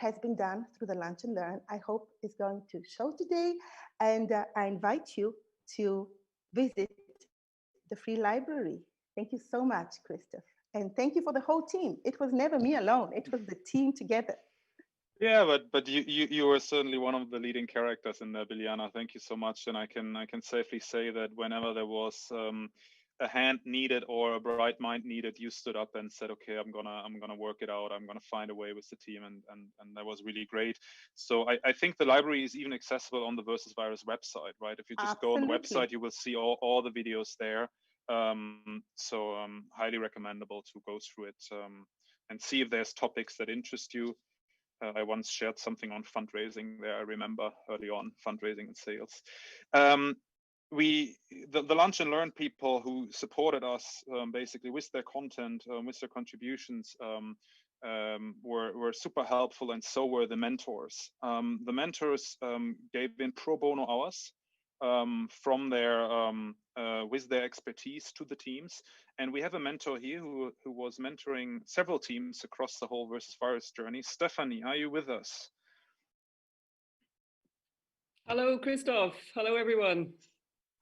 has been done through the Lunch and Learn, I hope is going to show today. And I invite you to visit the free library. Thank you so much, Christoph. And thank you for the whole team. It was never me alone. It was the team together. Yeah, but you were certainly one of the leading characters in there, Biljana. Thank you so much, and I can safely say that whenever there was a hand needed or a bright mind needed, you stood up and said, "Okay, I'm gonna work it out. I'm gonna find a way with the team," and that was really great. So I think the library is even accessible on the Versus Virus website, right? If you just go on the Absolutely. website, you will see all the videos there. So highly recommendable to go through it and see if there's topics that interest you. I once shared something on fundraising there. I remember early on fundraising and sales. Um, the Lunch and Learn people who supported us basically with their content, with their contributions, were super helpful, and so were the mentors. The mentors gave in pro bono hours from their with their expertise to the teams. And we have a mentor here who was mentoring several teams across the whole Versus Virus journey. Stephanie, are you with us? Hello, Christoph. Hello, everyone.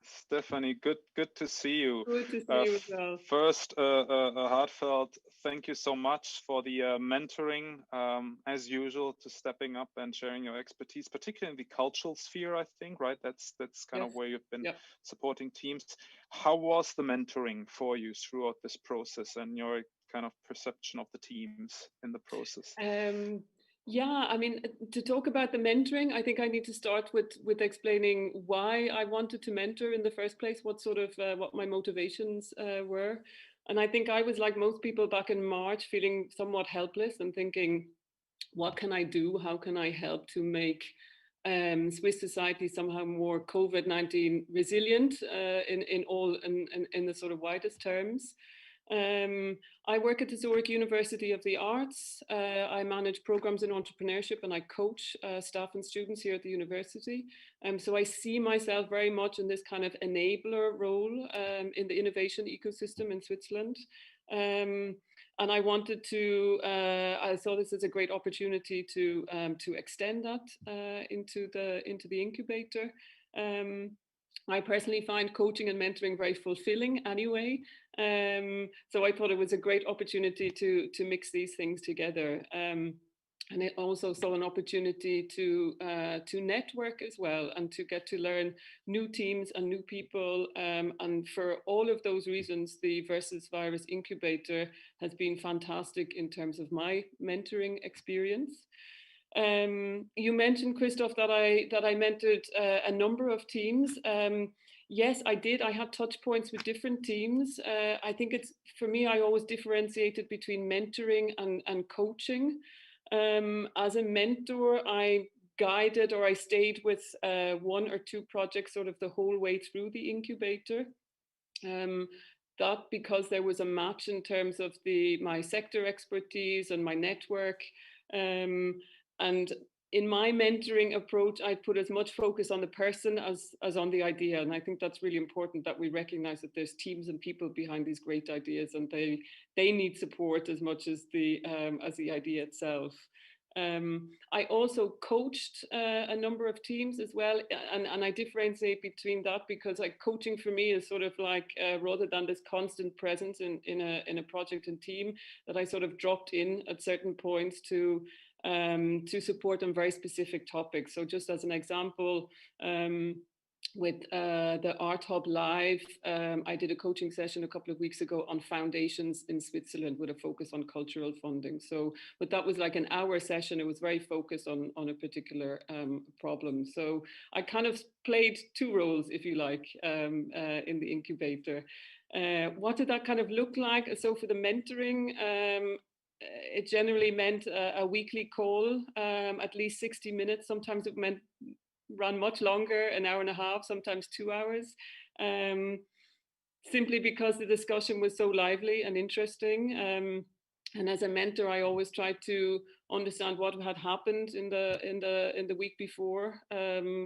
Stephanie, good to see you. Good to see you as well. First, a heartfelt thank you so much for the mentoring, as usual, to stepping up and sharing your expertise, particularly in the cultural sphere, I think, right? That's kind of where you've been supporting teams. How was the mentoring for you throughout this process, and your kind of perception of the teams in the process? Yeah, I mean, to talk about the mentoring, I think I need to start with explaining why I wanted to mentor in the first place, what my motivations were. And I think I was like most people back in March, feeling somewhat helpless and thinking, what can I do? How can I help to make Swiss society somehow more COVID-19 resilient in the sort of widest terms? I work at the Zurich University of the Arts. I manage programs in entrepreneurship, and I coach staff and students here at the university. So I see myself very much in this kind of enabler role in the innovation ecosystem in Switzerland. And I wanted to, I saw this as a great opportunity to extend that into the incubator. I personally find coaching and mentoring very fulfilling anyway. So I thought it was a great opportunity to mix these things together. And it also saw an opportunity to network as well, and to get to learn new teams and new people. And for all of those reasons, the Versus Virus Incubator has been fantastic in terms of my mentoring experience. You mentioned, Christoph, that I mentored a number of teams. Yes, I did. I had touch points with different teams. I think it's, for me, I always differentiated between mentoring and coaching. As a mentor, I guided, or I stayed with one or two projects sort of the whole way through the incubator. That because there was a match in terms of my sector expertise and my network. And in my mentoring approach, I put as much focus on the person as on the idea. And I think that's really important, that we recognize that there's teams and people behind these great ideas, and they need support as much as the idea itself. I also coached a number of teams as well, and I differentiate between that because like coaching for me is sort of like rather than this constant presence in a project and team, that I sort of dropped in at certain points to support on very specific topics. So just as an example, with the Artup Live, I did a coaching session a couple of weeks ago on foundations in Switzerland with a focus on cultural funding. So, but that was like an hour session. It was very focused on a particular problem. So I kind of played two roles, if you like, in the incubator. What did that kind of look like? So for the mentoring, it generally meant a weekly call, at least 60 minutes. Sometimes it meant ran much longer, an hour and a half, sometimes 2 hours, simply because the discussion was so lively and interesting. And as a mentor, I always tried to understand what had happened in the week before,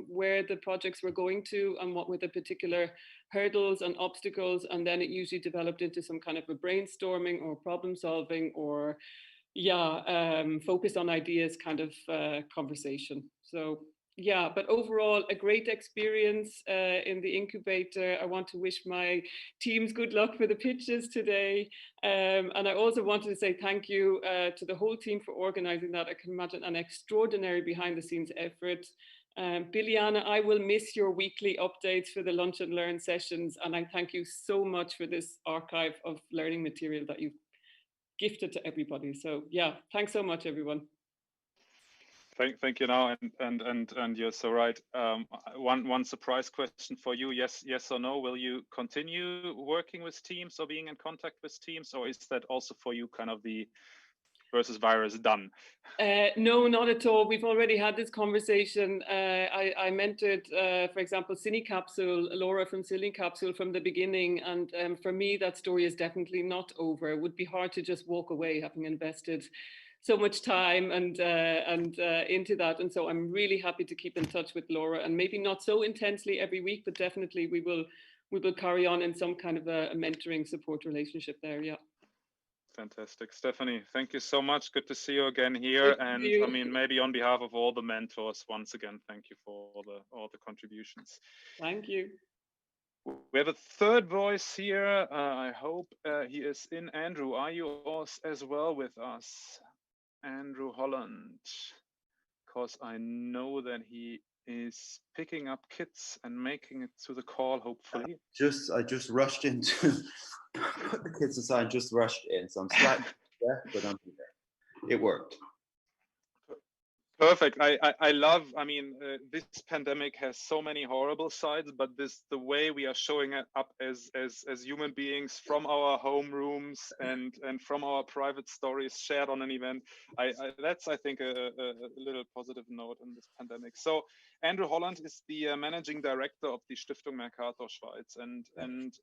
where the projects were going to, and what were the particular hurdles and obstacles. And then it usually developed into some kind of a brainstorming or problem solving or focused on ideas kind of conversation. So yeah, but overall a great experience in the incubator. I want to wish my teams good luck for the pitches today, and I also wanted to say thank you to the whole team for organizing that. I can imagine an extraordinary behind the scenes effort. Biliana, I will miss your weekly updates for the Lunch and Learn sessions, and I thank you so much for this archive of learning material that you've gifted to everybody. So yeah, thanks so much, everyone. Thank you now, and you're so right. One surprise question for you: yes or no? Will you continue working with teams or being in contact with teams, or is that also for you kind of the versus virus done? No, not at all. We've already had this conversation. I mentored, for example, Cine Capsule, Laura from Cine Capsule from the beginning. And for me, that story is definitely not over. It would be hard to just walk away having invested so much time and into that. And so I'm really happy to keep in touch with Laura, and maybe not so intensely every week, but definitely we will carry on in some kind of a mentoring support relationship there. Yeah. Fantastic. Stephanie, thank you so much. Good to see you again here. And I mean, maybe on behalf of all the mentors, once again, thank you for all the contributions. Thank you. We have a third voice here. I hope he is in. Andrew, are you as well with us? Andrew Holland, because I know that he is picking up kids and making it to the call, hopefully. I just rushed into put the kids aside, just rushed in. So I'm slightly deaf, but I'm here. It worked. Perfect. I love, I mean, this pandemic has so many horrible sides, but the way we are showing up as human beings from our homerooms and from our private stories shared on an event, that's, I think, a little positive note in this pandemic. So Andrew Holland is the managing director of the Stiftung Mercator Schweiz. And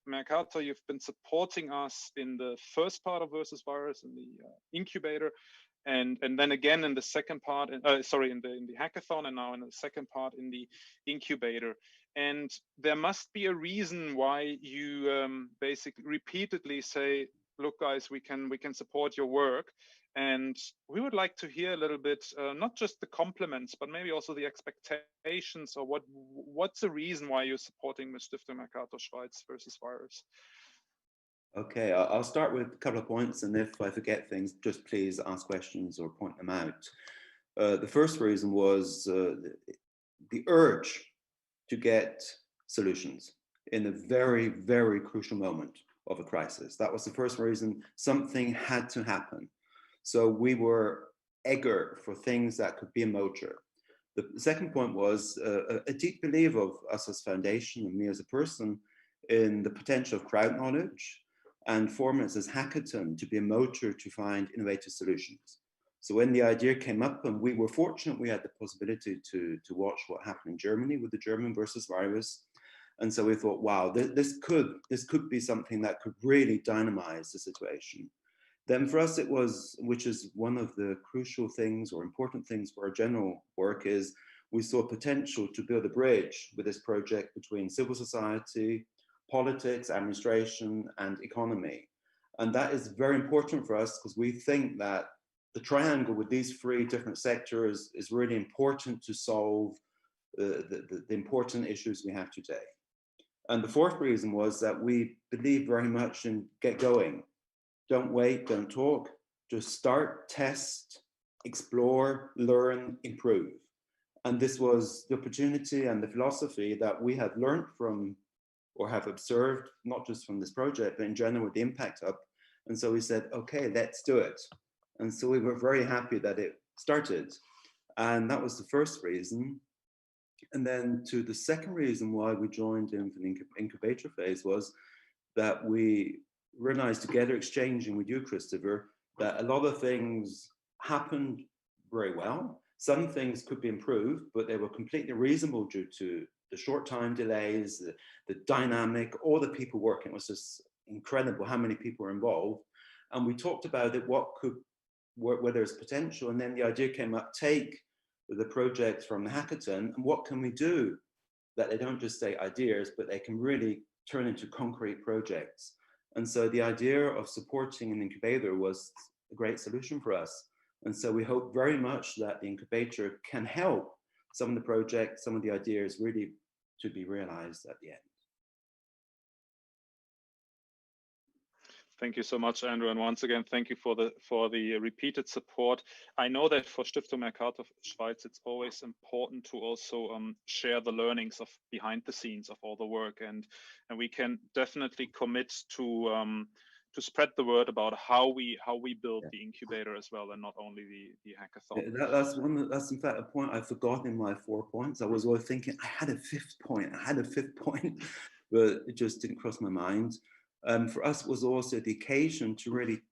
Mercator, you've been supporting us in the first part of Versus Virus, in the incubator, and then again in the second part, in the hackathon, and now in the second part in the incubator. And there must be a reason why you basically repeatedly say, look guys, we can support your work. And we would like to hear a little bit, not just the compliments, but maybe also the expectations, or what's the reason why you're supporting the Stiftung Mercator Schweiz Versus Virus. Okay, I'll start with a couple of points, and if I forget things, just please ask questions or point them out. The first reason was the urge to get solutions in a very, very crucial moment of a crisis. That was the first reason. Something had to happen. So we were eager for things that could be a motor. The second point was a deep belief of us as foundation and me as a person in the potential of crowd knowledge, and formats as hackathon to be a motor to find innovative solutions. So when the idea came up, and we were fortunate, we had the possibility to watch what happened in Germany with the German versus virus. And so we thought, wow, this could be something that could really dynamize the situation. Then for us it was, which is one of the crucial things or important things for our general work, is we saw potential to build a bridge with this project between civil society, politics, administration, and economy. And that is very important for us, because we think that the triangle with these three different sectors is really important to solve the important issues we have today. And the fourth reason was that we believe very much in get going. Don't wait, don't talk, just start, test, explore, learn, improve. And this was the opportunity and the philosophy that we had learned from, or have observed, not just from this project, but in general with the Impact Hub. And so we said, okay, let's do it. And so we were very happy that it started. And that was the first reason. And then to the second reason why we joined in for the incubator phase was that we realized together, exchanging with you, Christopher, that a lot of things happened very well. Some things could be improved, but they were completely reasonable due to the short time delays, the dynamic, all the people working. It was just incredible how many people were involved. And we talked about it, where there's potential. And then the idea came up, take the projects from the hackathon, and what can we do that they don't just stay ideas, but they can really turn into concrete projects. And so the idea of supporting an incubator was a great solution for us. And so we hope very much that the incubator can help some of the projects, some of the ideas really to be realized at the end. Thank you so much, Andrew. And once again, thank you for the repeated support. I know that for Stiftung Mercator Schweiz, it's always important to also share the learnings of behind the scenes of all the work. And we can definitely commit to spread the word about how we build the incubator as well, and not only the hackathon. Yeah, that's in fact a point I forgot in my 4 points. I was always thinking I had a fifth point, but it just didn't cross my mind. For us, it was also the occasion to really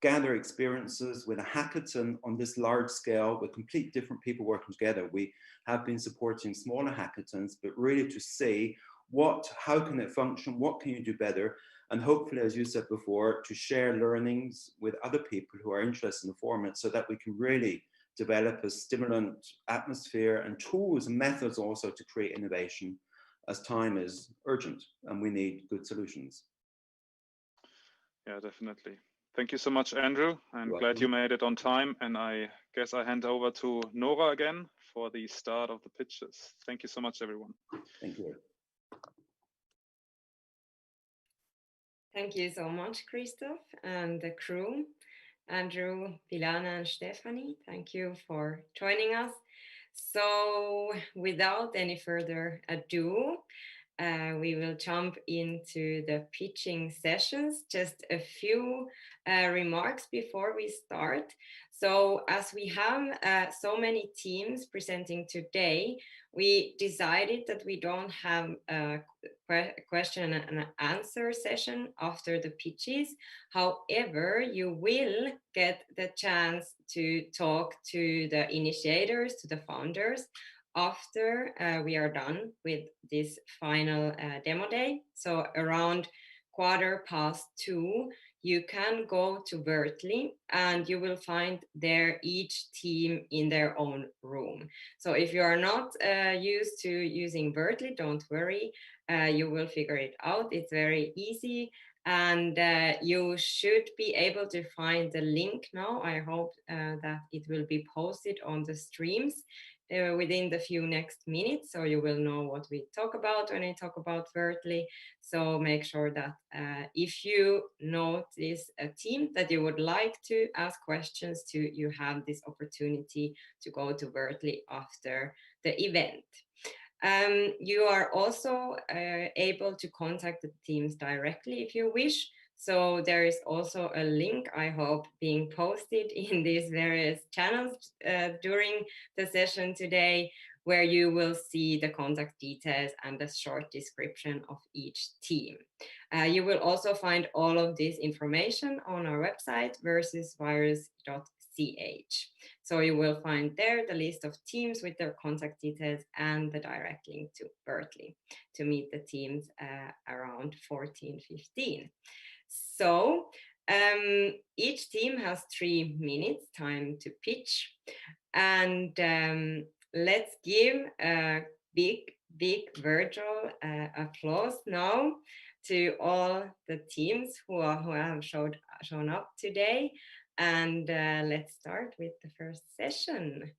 gather experiences with a hackathon on this large scale with complete different people working together. We have been supporting smaller hackathons, but really to see how can it function, what can you do better, and hopefully, as you said before, to share learnings with other people who are interested in the format so that we can really develop a stimulant atmosphere and tools and methods also to create innovation, as time is urgent and we need good solutions. Yeah, definitely. Thank you so much, Andrew. I'm glad you made it on time. And I guess I hand over to Nora again for the start of the pitches. Thank you so much, everyone. Thank you. Thank you so much, Christoph, and the crew, Andrew, Pilana, and Stefanie. Thank you for joining us. So without any further ado, we will jump into the pitching sessions. Just a few remarks before we start. So as we have so many teams presenting today, we decided that we don't have a question and answer session after the pitches. However, you will get the chance to talk to the initiators, to the founders, after we are done with this final demo day. So around 2:15, you can go to Vertly and you will find there each team in their own room. So if you are not used to using Vertly, don't worry, you will figure it out. It's very easy. And you should be able to find the link now. I hope that it will be posted on the streams within the few next minutes, so you will know what we talk about when I talk about Vertly. So make sure that if you notice a team that you would like to ask questions to, you have this opportunity to go to Vertly after the event. You are also able to contact the teams directly if you wish. So there is also a link, I hope, being posted in these various channels during the session today, where you will see the contact details and a short description of each team. You will also find all of this information on our website, versusvirus.ch. So you will find there the list of teams with their contact details and the direct link to Vertly to meet the teams around 14:15. So each team has 3 minutes time to pitch, and let's give a big virtual applause now to all the teams who have shown up today. And let's start with the first session.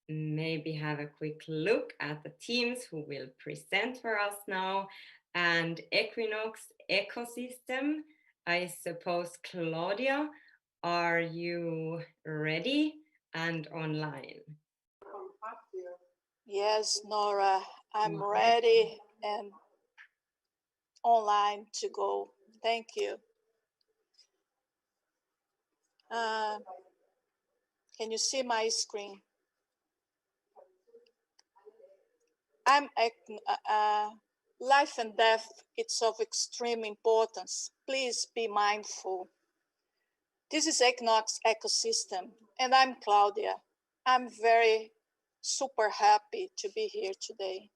Maybe have a quick look at the teams who will present for us now. And Equinox Ecosystem, I suppose, Claudia, are you ready and online? Yes, Nora, I'm ready and online to go. Thank you. Can you see my screen? Life and death, it's of extreme importance. Please be mindful. This is Equinox Ecosystem, and I'm Claudia. I'm very super happy to be here today.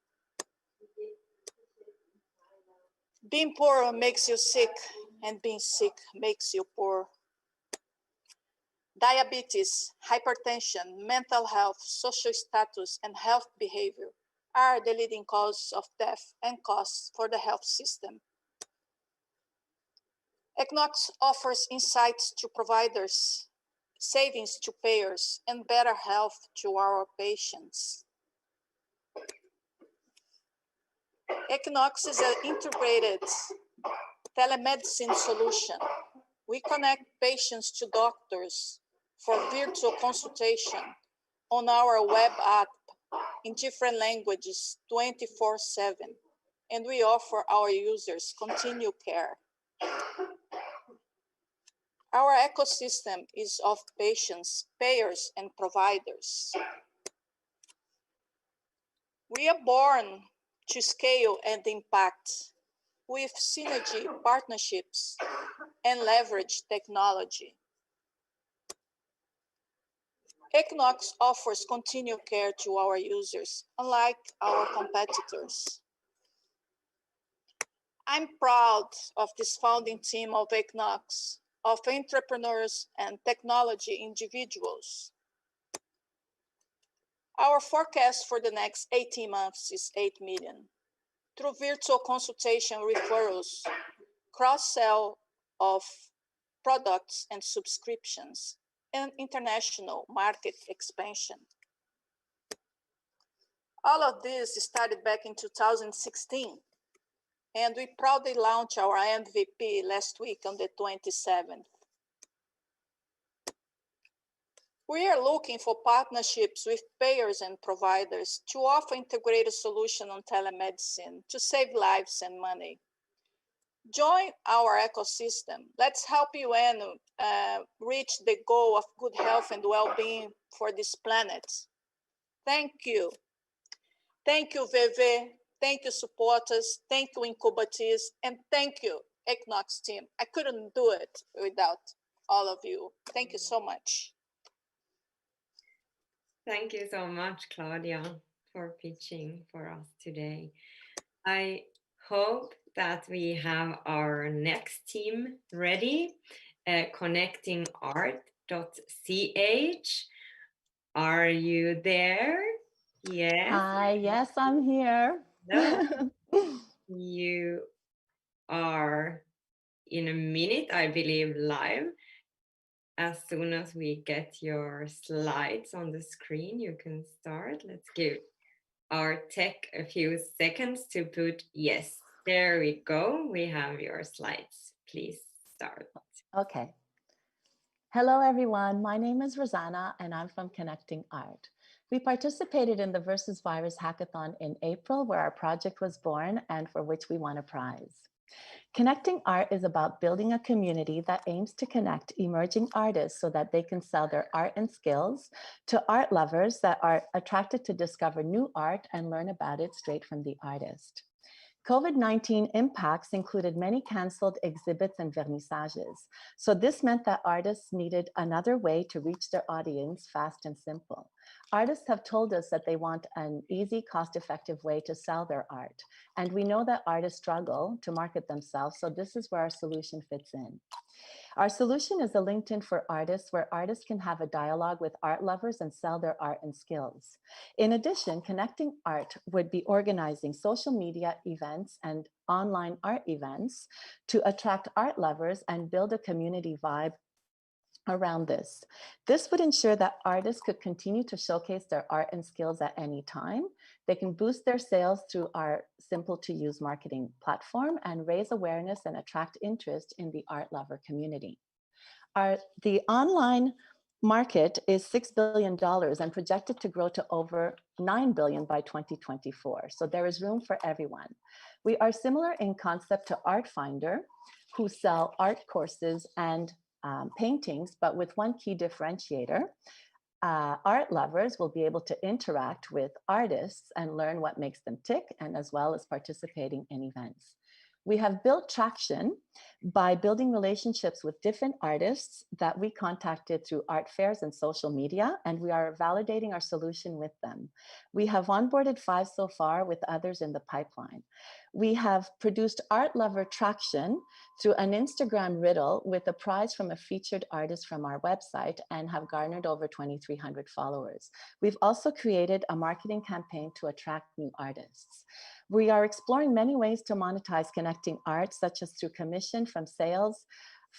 Being poor makes you sick, and being sick makes you poor. Diabetes, hypertension, mental health, social status, and health behavior are the leading causes of death and costs for the health system. Equinox offers insights to providers, savings to payers, and better health to our patients. Equinox is an integrated telemedicine solution. We connect patients to doctors for virtual consultation on our web app in different languages 24/7, and we offer our users continued care. Our ecosystem is of patients, payers, and providers. We are born to scale and impact with synergy, partnerships, and leverage technology. Equinox offers continued care to our users, unlike our competitors. I'm proud of this founding team of Equinox, of entrepreneurs and technology individuals. Our forecast for the next 18 months is 8 million. Through virtual consultation referrals, cross-sell of products and subscriptions, and international market expansion. All of this started back in 2016, and we proudly launched our MVP last week on the 27th. We are looking for partnerships with payers and providers to offer integrated solutions on telemedicine to save lives and money. Join our ecosystem. Let's help you and reach the goal of good health and well-being for this planet. Thank you. Thank you, VV. Thank you, supporters. Thank you, incubators. And thank you, Equinox team. I couldn't do it without all of you. Thank you so much. Thank you so much, Claudia, for pitching for us today. I hope that we have our next team ready, connectingart.ch. Are you there? Yes. Hi, yes, I'm here. No. You are in a minute, I believe, live. As soon as we get your slides on the screen, you can start. Let's give our tech a few seconds to put yes. There we go. We have your slides. Please start. Okay. Hello, everyone. My name is Rosanna, and I'm from Connecting Art. We participated in the Versus Virus Hackathon in April, where our project was born and for which we won a prize. Connecting Art is about building a community that aims to connect emerging artists so that they can sell their art and skills to art lovers that are attracted to discover new art and learn about it straight from the artist. COVID-19 impacts included many canceled exhibits and vernissages. So this meant that artists needed another way to reach their audience fast and simple. Artists have told us that they want an easy, cost-effective way to sell their art. And we know that artists struggle to market themselves, so this is where our solution fits in. Our solution is a LinkedIn for artists where artists can have a dialogue with art lovers and sell their art and skills. In addition, Connecting Art would be organizing social media events and online art events to attract art lovers and build a community vibe around this. This would ensure that artists could continue to showcase their art and skills at any time. They can boost their sales through our simple to use marketing platform and raise awareness and attract interest in the art lover community. The online market is $6 billion and projected to grow to over $9 billion by 2024. So there is room for everyone. We are similar in concept to Artfinder, who sell art courses and paintings, but with one key differentiator. Art lovers will be able to interact with artists and learn what makes them tick, and as well as participating in events. We have built traction by building relationships with different artists that we contacted through art fairs and social media, and we are validating our solution with them. We have onboarded 5 so far, with others in the pipeline. We have produced art lover traction through an Instagram riddle with a prize from a featured artist from our website and have garnered over 2,300 followers. We've also created a marketing campaign to attract new artists. We are exploring many ways to monetize Connecting Art, such as through commission from sales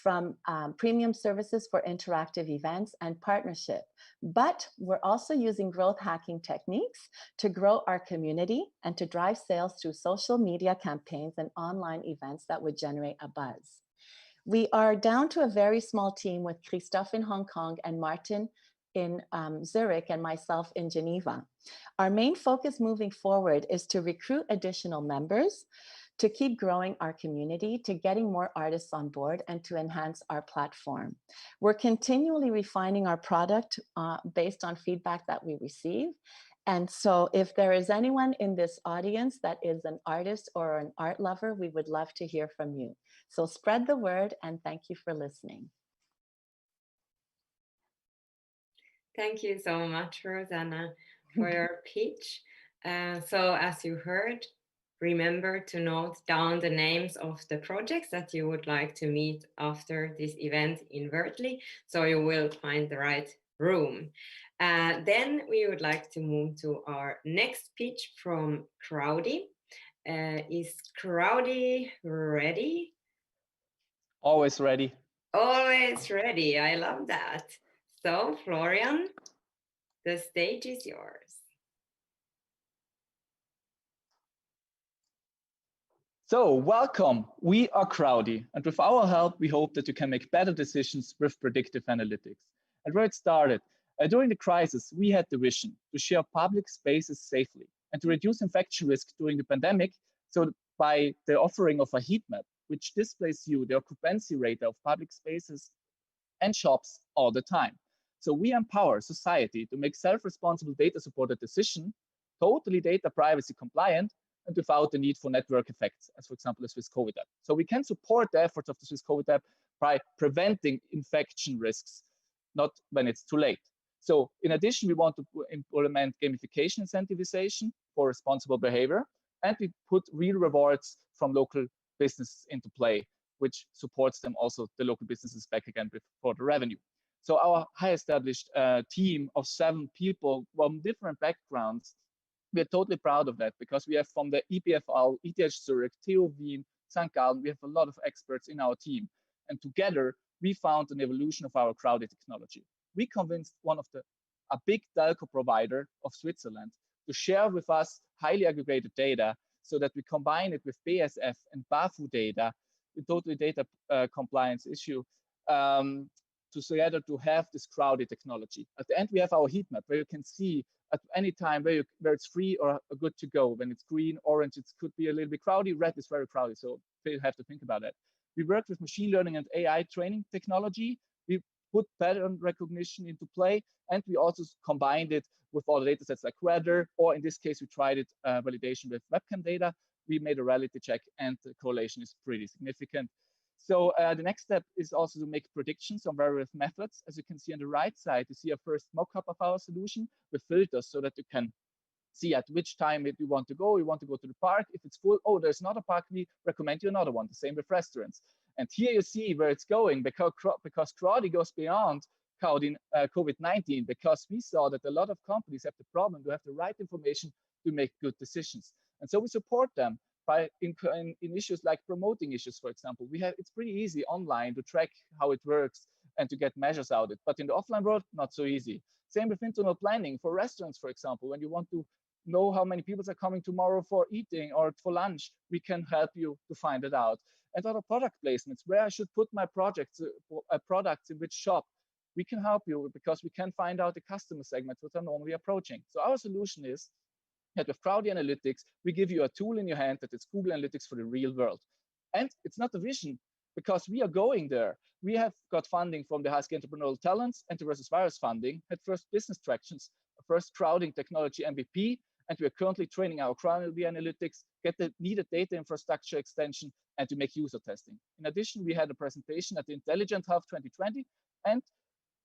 from premium services for interactive events and partnership. But we're also using growth hacking techniques to grow our community and to drive sales through social media campaigns and online events that would generate a buzz. We are down to a very small team with Christophe in Hong Kong and Martin in Zurich and myself in Geneva. Our main focus moving forward is to recruit additional members, to keep growing our community, to getting more artists on board, and to enhance our platform. We're continually refining our product based on feedback that we receive. And so if there is anyone in this audience that is an artist or an art lover, we would love to hear from you. So spread the word, and thank you for listening. Thank you so much, Rosanna, for your pitch. So as you heard, remember to note down the names of the projects that you would like to meet after this event inadvertently, so you will find the right room. Then we would like to move to our next pitch from Crowdy. Is Crowdy ready? Always ready. Always ready. I love that. So, Florian, the stage is yours. So, welcome. We are Crowdy, and with our help, we hope that you can make better decisions with predictive analytics. And where it started, during the crisis, we had the vision to share public spaces safely and to reduce infection risk during the pandemic. So, by the offering of a heat map, which displays you the occupancy rate of public spaces and shops all the time. So we empower society to make self-responsible data-supported decisions, totally data privacy compliant, and without the need for network effects, as for example, the Swiss COVID app. So we can support the efforts of the Swiss COVID app by preventing infection risks, not when it's too late. So in addition, we want to implement gamification incentivization for responsible behavior, and we put real rewards from local business into play, which supports them also the local businesses back again for the revenue. So our high established team of 7 people from different backgrounds, we're totally proud of that because we have from the EPFL, ETH Zurich, TU Wien, St. Gallen, we have a lot of experts in our team. And together we found an evolution of our Crowdy technology. We convinced a big telco provider of Switzerland to share with us highly aggregated data so that we combine it with BSF and BAFU data, the totally data compliance issue, together to have this Crowdy technology. At the end, we have our heat map where you can see at any time where it's free or good to go. When it's green, orange, it could be a little bit crowdy, red is very crowded. So you have to think about that. We worked with machine learning and AI training technology. We put pattern recognition into play, and we also combined it with all the data sets like weather, or in this case, we tried it validation with webcam data. We made a reality check, and the correlation is pretty significant. So the next step is also to make predictions on various methods. As you can see on the right side, you see a first mock-up of our solution with filters so that you can see at which time you want to go. You want to go to the park. If it's full, oh, there's another park, we recommend you another one. The same with restaurants. And here you see where it's going because Crowdy goes beyond COVID-19, because we saw that a lot of companies have the problem to have the right information to make good decisions. And so we support them by in issues like promoting issues, for example. It's pretty easy online to track how it works and to get measures out of it. But in the offline world, not so easy. Same with internal planning for restaurants, for example. When you want to know how many people are coming tomorrow for eating or for lunch, we can help you to find it out. And other product placements, where I should put my products in which shop, we can help you because we can find out the customer segments that are normally approaching. So our solution is that with Crowdy Analytics, we give you a tool in your hand that is Google Analytics for the real world. And it's not a vision, because we are going there. We have got funding from the Husky Entrepreneurial Talents and the Versus Virus funding, had first business tractions, first crowding technology MVP, and we are currently training our Crowdy Analytics, get the needed data infrastructure extension, and to make user testing. In addition, we had a presentation at the Intelligent Health 2020 and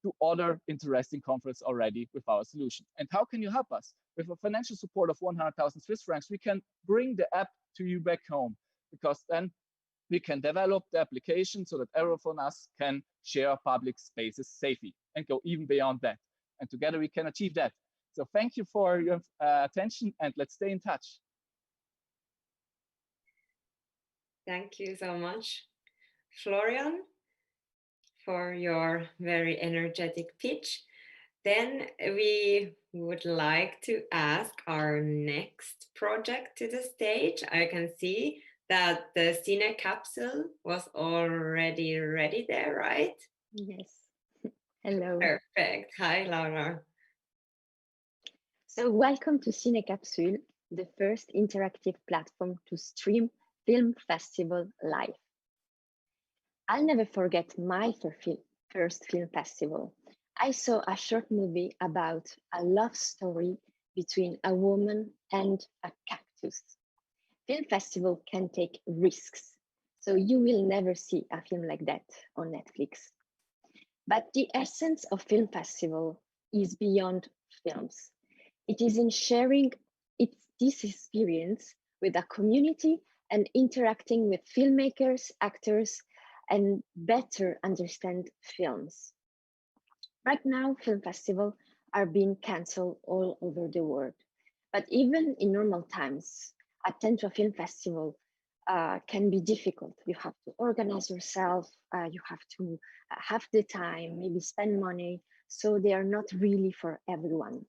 to other interesting conferences already with our solution. And how can you help us? With a financial support of 100,000 Swiss francs, we can bring the app to you back home, because then we can develop the application so that everyone from us can share public spaces safely and go even beyond that. And together we can achieve that. So thank you for your attention, and let's stay in touch. Thank you so much, Florian. for your very energetic pitch. Then we would like to ask our next project to the stage. I can see that the Cine Capsule was already ready there, right? Yes. Hello. Perfect. Hi, Laura. So welcome to Cine Capsule, the first interactive platform to stream film festival live. I'll never forget my first film festival. I saw a short movie about a love story between a woman and a cactus. Film festival can take risks, so you will never see a film like that on Netflix. But the essence of film festival is beyond films. It is in sharing this experience with a community and interacting with filmmakers, actors, and better understand films. Right now, film festivals are being cancelled all over the world. But even in normal times, attend to a film festival can be difficult. You have to organize yourself, you have to have the time, maybe spend money. So they are not really for everyone.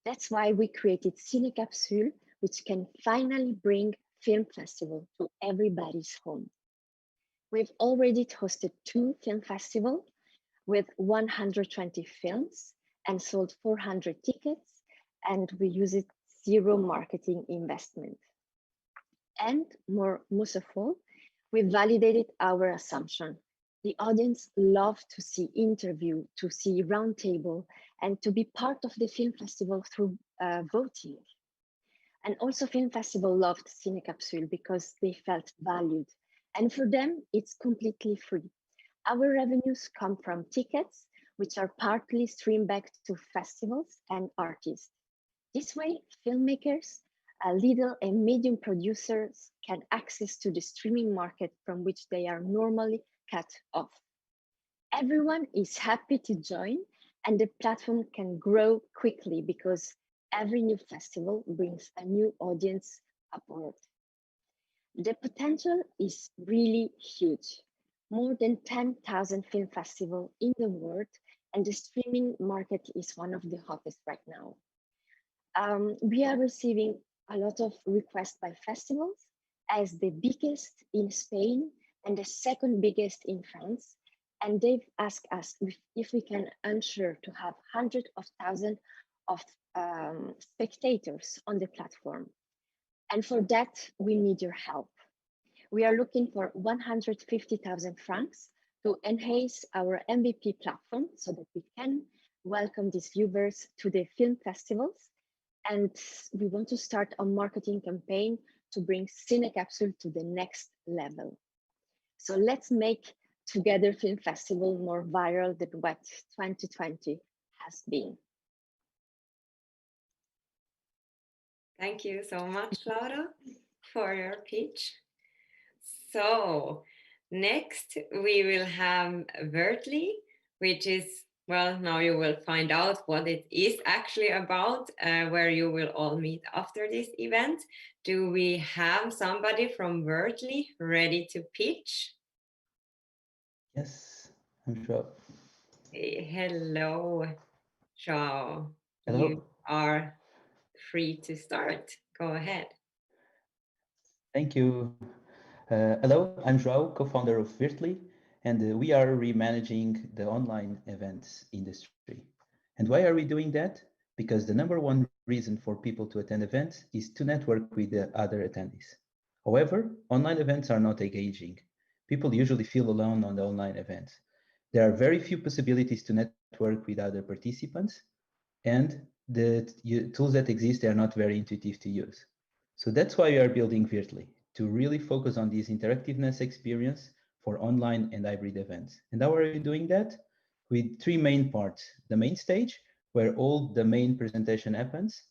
That's why we created Cine Capsule, which can finally bring film festival to everybody's home. We've already hosted 2 film festivals with 120 films and sold 400 tickets, and we used 0 marketing investment. And most of all, we validated our assumption. The audience love to see interview, to see roundtable, and to be part of the film festival through voting. And also film festival loved Cine Capsule because they felt valued. And for them, it's completely free. Our revenues come from tickets, which are partly streamed back to festivals and artists. This way, filmmakers, little and medium producers can access to the streaming market from which they are normally cut off. Everyone is happy to join, and the platform can grow quickly because every new festival brings a new audience aboard. The potential is really huge. More than 10,000 film festivals in the world, and the streaming market is one of the hottest right now. We are receiving a lot of requests by festivals as the biggest in Spain and the second biggest in France. And they've asked us if we can ensure to have hundreds of thousands of spectators on the platform. And for that, we need your help. We are looking for 150,000 francs to enhance our MVP platform so that we can welcome these viewers to the film festivals. And we want to start a marketing campaign to bring Cine Capsule to the next level. So let's make Together Film Festival more viral than what 2020 has been. Thank you so much, Laura, for your pitch. So next we will have Vertly, which is, well, now you will find out what it is actually about, where you will all meet after this event. Do we have somebody from Vertly ready to pitch? Yes, I'm sure. Hello, João. Hello. You are free to start. Go ahead. Thank you. Hello, I'm João, co-founder of Virtly, and we are remanaging the online events industry. And why are we doing that? Because the number one reason for people to attend events is to network with the other attendees. However, online events are not engaging. People usually feel alone on the online events. There are very few possibilities to network with other participants, and the tools that exist are not very intuitive to use. So that's why we are building Virtly, to really focus on this interactiveness experience for online and hybrid events. And how are we doing that? With 3 main parts. The main stage, where all the main presentation happens,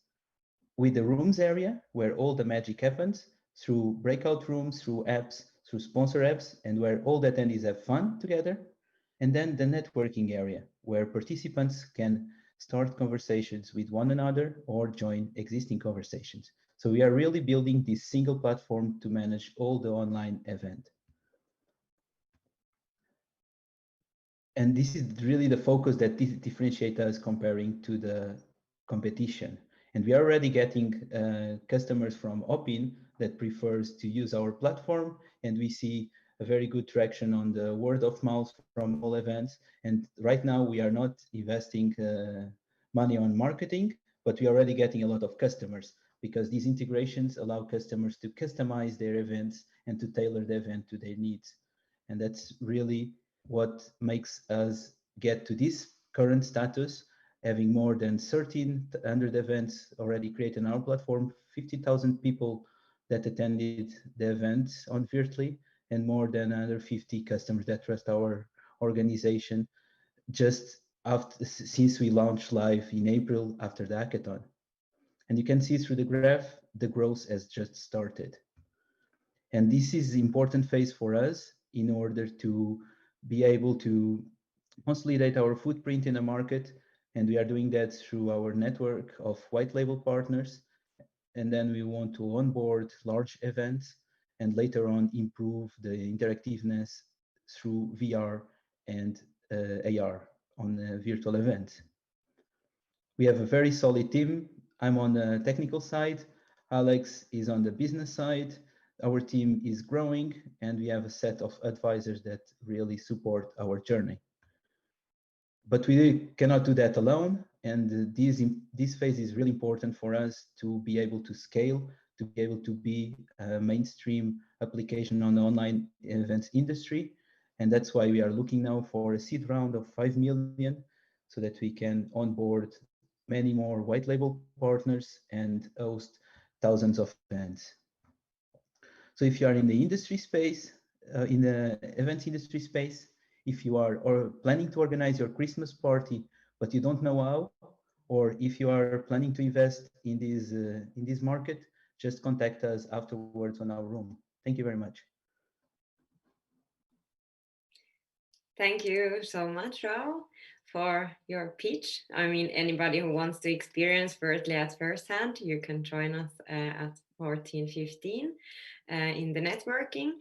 with the rooms area, where all the magic happens, through breakout rooms, through apps, through sponsor apps, and where all the attendees have fun together. And then the networking area, where participants can start conversations with one another or join existing conversations. So we are really building this single platform to manage all the online event. And this is really the focus that differentiates us comparing to the competition. And we are already getting customers from Opin that prefers to use our platform, and we see a very good traction on the word of mouth from all events. And right now we are not investing money on marketing, but we are already getting a lot of customers, because these integrations allow customers to customize their events and to tailor the event to their needs. And that's really what makes us get to this current status, having more than 1,300 events already created on our platform, 50,000 people that attended the event on Virtually, and more than 150 customers that trust our organization just since we launched live in April after the hackathon. And you can see through the graph, the growth has just started. And this is the important phase for us in order to be able to consolidate our footprint in the market. And we are doing that through our network of white label partners. And then we want to onboard large events and later on improve the interactiveness through VR and AR on virtual events. We have a very solid team. I'm on the technical side. Alex is on the business side. Our team is growing, and we have a set of advisors that really support our journey. But we cannot do that alone, and this phase is really important for us to be able to scale, to be able to be a mainstream application on the online events industry. And that's why we are looking now for a seed round of 5 million so that we can onboard many more white label partners and host thousands of events. So if you are in the industry space, in the events industry space, if you are planning to organize your Christmas party, but you don't know how, or if you are planning to invest in this market, just contact us afterwards on our room. Thank you very much. Thank you so much, Raul, for your pitch. I mean, anybody who wants to experience Virtually at first hand, you can join us at 14:15 in the networking.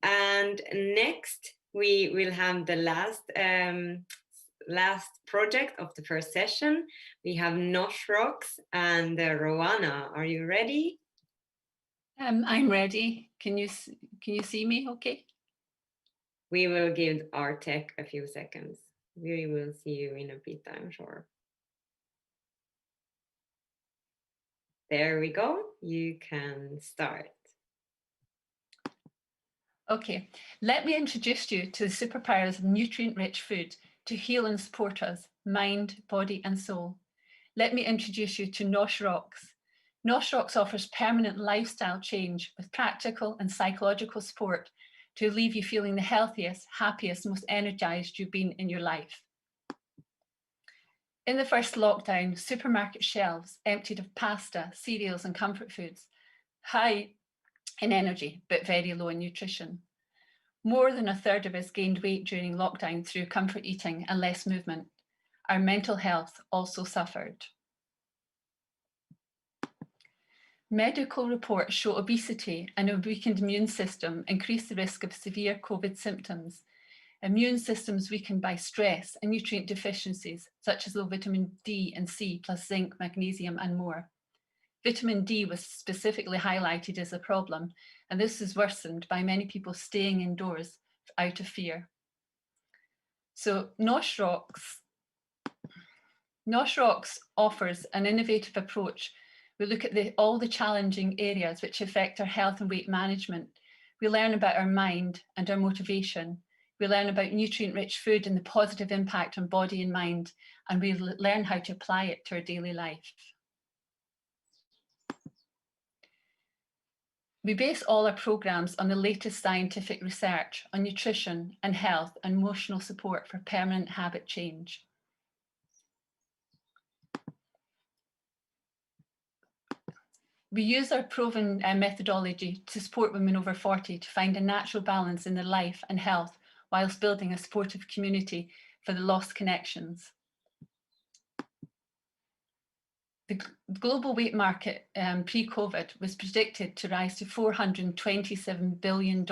And next, we will have the last project of the first session. We have Nosh Rocks and Rowana. Are you ready? I'm ready. Can you see me okay? We will give our tech a few seconds. We will see you in a bit, I'm sure. There we go. You can start. Okay, let me introduce you to the superpowers of nutrient-rich food to heal and support us, mind, body, and soul. Let me introduce you to Nosh Rocks. Nosh Rocks offers permanent lifestyle change with practical and psychological support to leave you feeling the healthiest, happiest, most energized you've been in your life. In the first lockdown, supermarket shelves emptied of pasta, cereals, and comfort foods, high in energy, but very low in nutrition. More than a third of us gained weight during lockdown through comfort eating and less movement. Our mental health also suffered. Medical reports show obesity and a weakened immune system increase the risk of severe COVID symptoms. Immune systems weakened by stress and nutrient deficiencies, such as low vitamin D and C, plus zinc, magnesium, and more. Vitamin D was specifically highlighted as a problem, and this is worsened by many people staying indoors out of fear. So Nosh Rocks offers an innovative approach. We look at all the challenging areas which affect our health and weight management. We learn about our mind and our motivation. We learn about nutrient-rich food and the positive impact on body and mind, and we learn how to apply it to our daily life. We base all our programs on the latest scientific research on nutrition and health and emotional support for permanent habit change. We use our proven methodology to support women over 40 to find a natural balance in their life and health whilst building a supportive community for the lost connections. The global weight market pre-COVID was predicted to rise to $427 billion,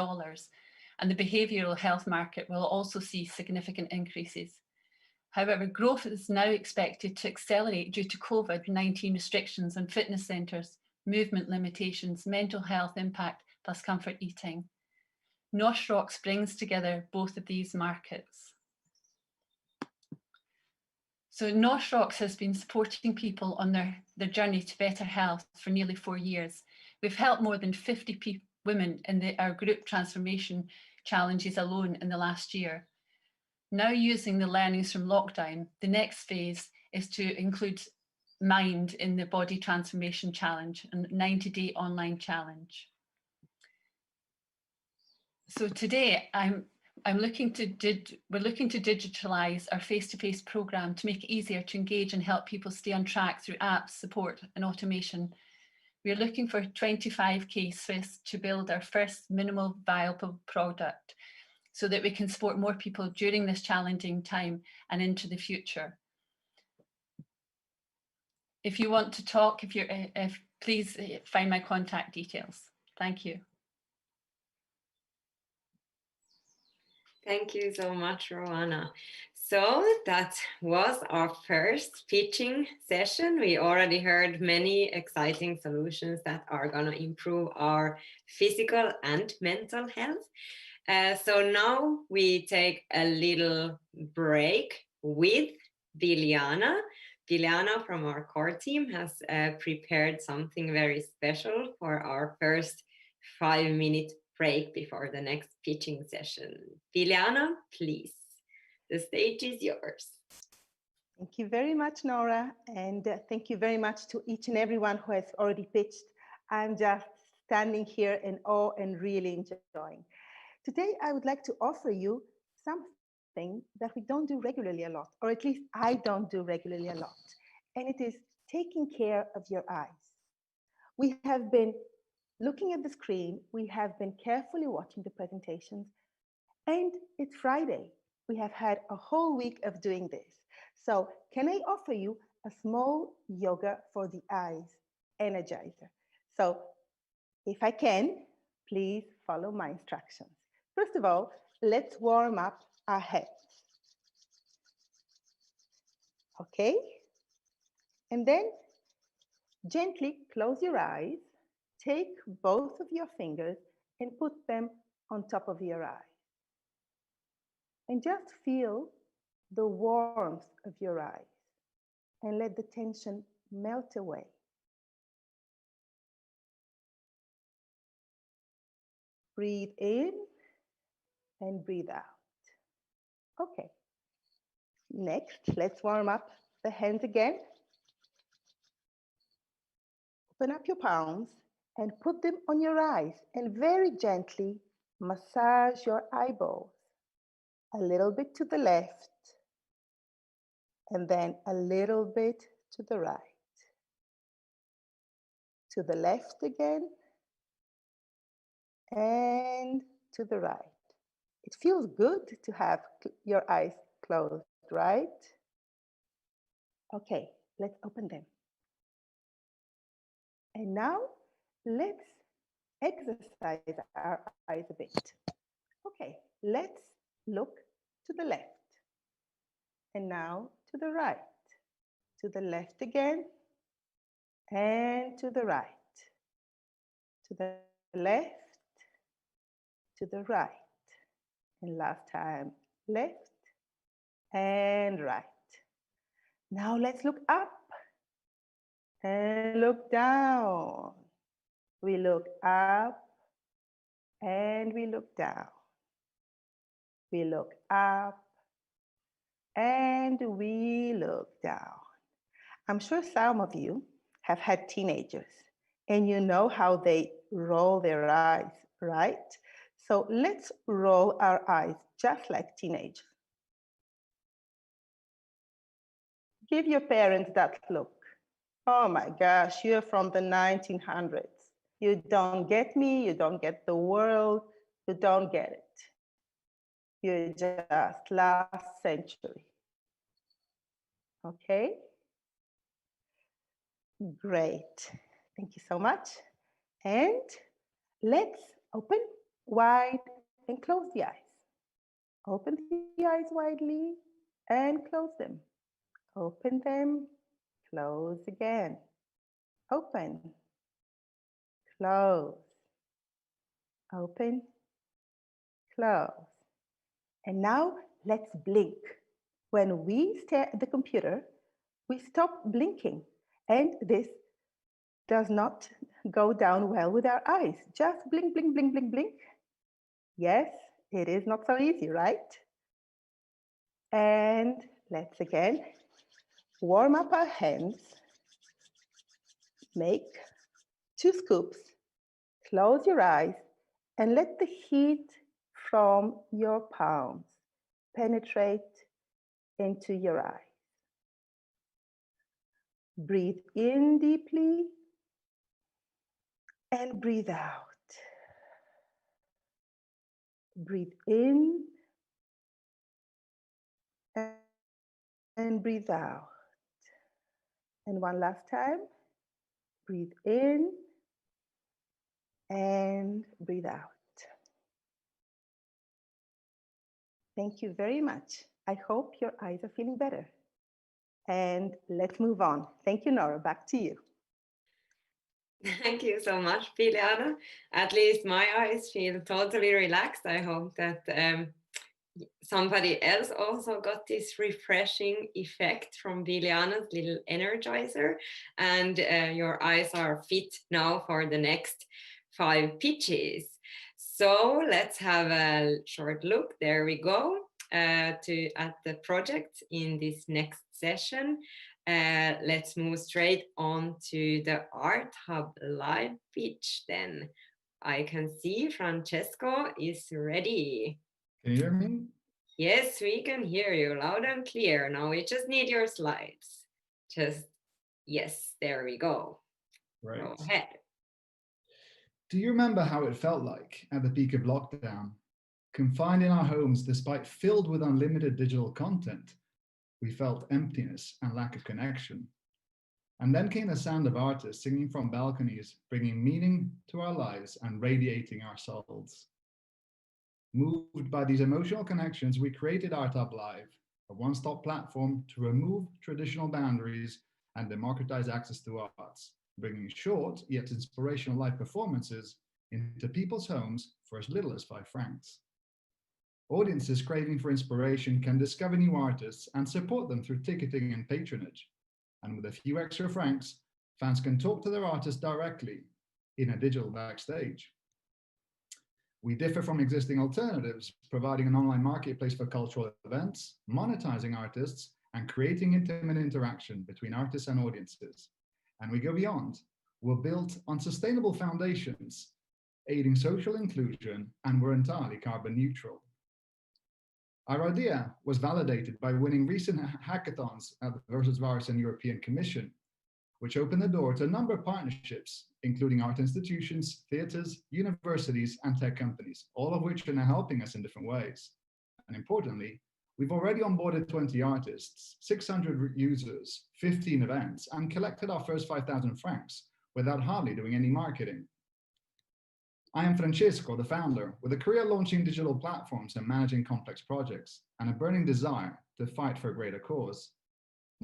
and the behavioural health market will also see significant increases. However, growth is now expected to accelerate due to COVID-19 restrictions on fitness centres, movement limitations, mental health impact, plus comfort eating. Nosh Rocks brings together both of these markets. So Nosh Rocks has been supporting people on their journey to better health for nearly 4 years. We've helped more than 50 women in our group transformation challenges alone in the last year. Now using the learnings from lockdown, the next phase is to include mind in the body transformation challenge and 90-day online challenge. So today we're looking to digitalize our face-to-face program to make it easier to engage and help people stay on track through apps, support and automation. We're looking for 25k Swiss to build our first minimal viable product so that we can support more people during this challenging time and into the future. If you want to talk, please find my contact details. Thank you. Thank you so much, Roanna. So that was our first pitching session. We already heard many exciting solutions that are going to improve our physical and mental health. So now we take a little break with Biljana. Biljana from our core team has prepared something very special for our first 5-minute break before the next pitching session. Biljana, please, the stage is yours. Thank you very much, Nora, and thank you very much to each and everyone who has already pitched. I'm just standing here in awe and really enjoying. Today, I would like to offer you something that we don't do regularly a lot, or at least I don't do regularly a lot, and it is taking care of your eyes. We have been looking at the screen, we have been carefully watching the presentations, and it's Friday. We have had a whole week of doing this. So can I offer you a small yoga for the eyes energizer? So if I can, please follow my instructions. First of all, let's warm up our heads. Okay? And then gently close your eyes. Take both of your fingers and put them on top of your eyes. And just feel the warmth of your eyes and let the tension melt away. Breathe in and breathe out. Okay. Next, let's warm up the hands again. Open up your palms and put them on your eyes and very gently massage your eyeballs. A little bit to the left and then a little bit to the right. To the left again and to the right. It feels good to have your eyes closed, right? Okay, let's open them. And now let's exercise our eyes a bit. Okay, let's look to the left. And now to the right. To the left again and to the right. To the left, to the right. And last time, left and right. Now let's look up and look down. We look up and we look down. We look up and we look down. I'm sure some of you have had teenagers and you know how they roll their eyes, right? So let's roll our eyes just like teenagers. Give your parents that look. Oh my gosh, you're from the 1900s. You don't get me, you don't get the world, you don't get it. You're just last century. Okay? Great. Thank you so much. And let's open wide and close the eyes. Open the eyes widely and close them. Open them, close again. Open, close, open, close. And now let's blink. When we stare at the computer, we stop blinking. And this does not go down well with our eyes. Just blink, blink, blink, blink, blink. Yes, it is not so easy, right? And let's again warm up our hands. Make 2 scoops. Close your eyes and let the heat from your palms penetrate into your eyes. Breathe in deeply and breathe out. Breathe in and breathe out. And one last time. Breathe in and breathe out. Thank you very much. I hope your eyes are feeling better. And let's move on. Thank you, Nora. Back to you. Thank you so much, Biljana. At least my eyes feel totally relaxed. I hope that somebody else also got this refreshing effect from Biljana's little energizer, and your eyes are fit now for the next 5 pitches. So let's have a short look. There we go at the project in this next session. Let's move straight on to the Artup live pitch then. I can see Francesco is ready. Can you hear me? Yes, we can hear you loud and clear. Now we just need your slides. Yes, there we go. Right. Go ahead. Do you remember how it felt like at the peak of lockdown? Confined in our homes despite filled with unlimited digital content, we felt emptiness and lack of connection. And then came the sound of artists singing from balconies, bringing meaning to our lives and radiating our souls. Moved by these emotional connections, we created Artup Live, a one-stop platform to remove traditional boundaries and democratize access to arts, bringing short yet inspirational live performances into people's homes for as little as 5 francs. Audiences craving for inspiration can discover new artists and support them through ticketing and patronage. And with a few extra francs, fans can talk to their artists directly in a digital backstage. We differ from existing alternatives, providing an online marketplace for cultural events, monetizing artists, and creating intimate interaction between artists and audiences. And we go beyond. We're built on sustainable foundations, aiding social inclusion, and we're entirely carbon neutral. Our idea was validated by winning recent hackathons at the Versus Virus and European Commission, which opened the door to a number of partnerships, including art institutions, theaters, universities, and tech companies, all of which are now helping us in different ways. And importantly, we've already onboarded 20 artists, 600 users, 15 events, and collected our first 5,000 francs without hardly doing any marketing. I am Francesco, the founder, with a career launching digital platforms and managing complex projects, and a burning desire to fight for a greater cause.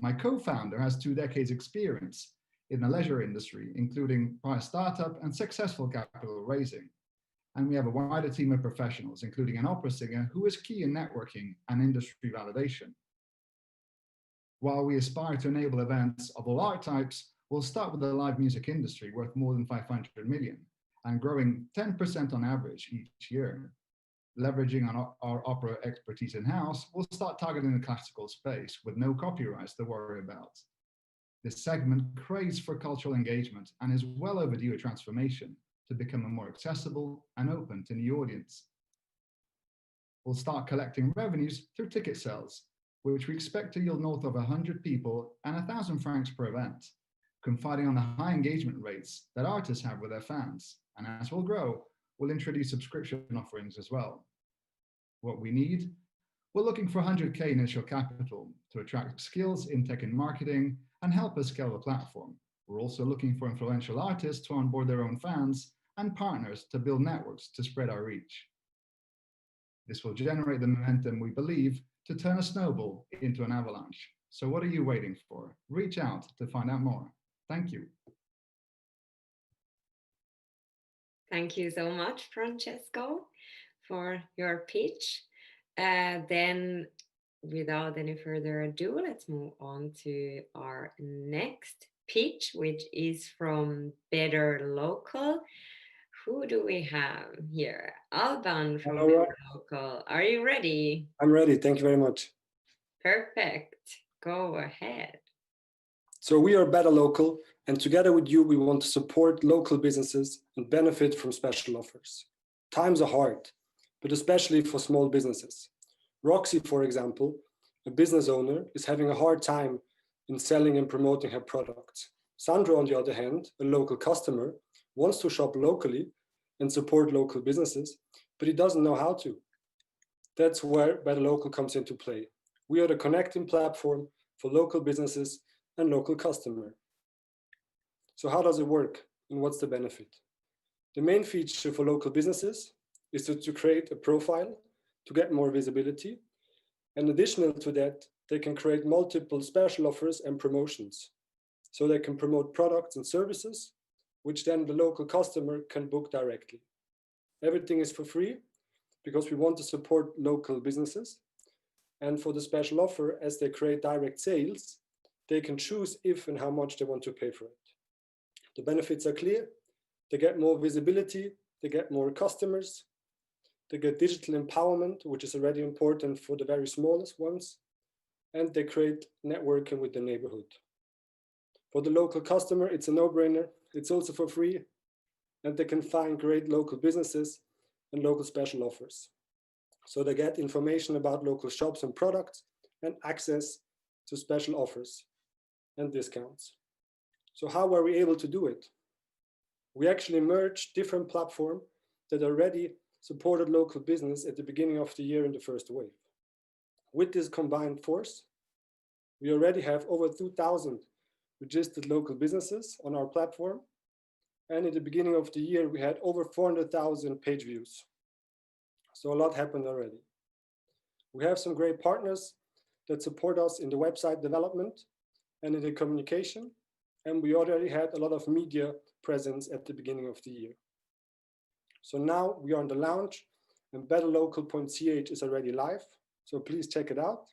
My co-founder has 2 decades experience in the leisure industry, including prior startup and successful capital raising. And we have a wider team of professionals, including an opera singer who is key in networking and industry validation. While we aspire to enable events of all art types, we'll start with the live music industry worth more than 500 million and growing 10% on average each year. Leveraging on our opera expertise in-house, we'll start targeting the classical space with no copyrights to worry about. This segment craves for cultural engagement and is well overdue a transformation to become a more accessible and open to new audience. We'll start collecting revenues through ticket sales, which we expect to yield north of 100 people and 1,000 francs per event, confiding on the high engagement rates that artists have with their fans. And as we'll grow, we'll introduce subscription offerings as well. What we need, we're looking for 100K initial capital to attract skills in tech and marketing and help us scale the platform. We're also looking for influential artists to onboard their own fans and partners to build networks to spread our reach. This will generate the momentum we believe to turn a snowball into an avalanche. So what are you waiting for? Reach out to find out more. Thank you. Thank you so much, Francesco, for your pitch. Then, without any further ado, let's move on to our next pitch, which is from Better Local. Who do we have here? Alban from Better Local. Are you ready? I'm ready. Thank you very much. Perfect. Go ahead. So we are Better Local, and together with you, we want to support local businesses and benefit from special offers. Times are hard, but especially for small businesses. Roxy, for example, a business owner, is having a hard time in selling and promoting her products. Sandro, on the other hand, a local customer, wants to shop locally and support local businesses, but he doesn't know how to. That's where Better Local comes into play. We are the connecting platform for local businesses and local customer. So how does it work and what's the benefit? The main feature for local businesses is to create a profile to get more visibility. And additional to that, they can create multiple special offers and promotions. So they can promote products and services, which then the local customer can book directly. Everything is for free because we want to support local businesses. And for the special offer, as they create direct sales, they can choose if and how much they want to pay for it. The benefits are clear. They get more visibility, they get more customers, they get digital empowerment, which is already important for the very smallest ones, and they create networking with the neighborhood. For the local customer, it's a no-brainer. It's also for free, and they can find great local businesses and local special offers. So they get information about local shops and products and access to special offers and discounts. So how were we able to do it? We actually merged different platforms that already supported local business at the beginning of the year in the first wave. With this combined force, we already have over 2,000 registered local businesses on our platform. And at the beginning of the year, we had over 400,000 page views. So a lot happened already. We have some great partners that support us in the website development and in the communication. And we already had a lot of media presence at the beginning of the year. So now we are on the launch and betterlocal.ch is already live. So please check it out.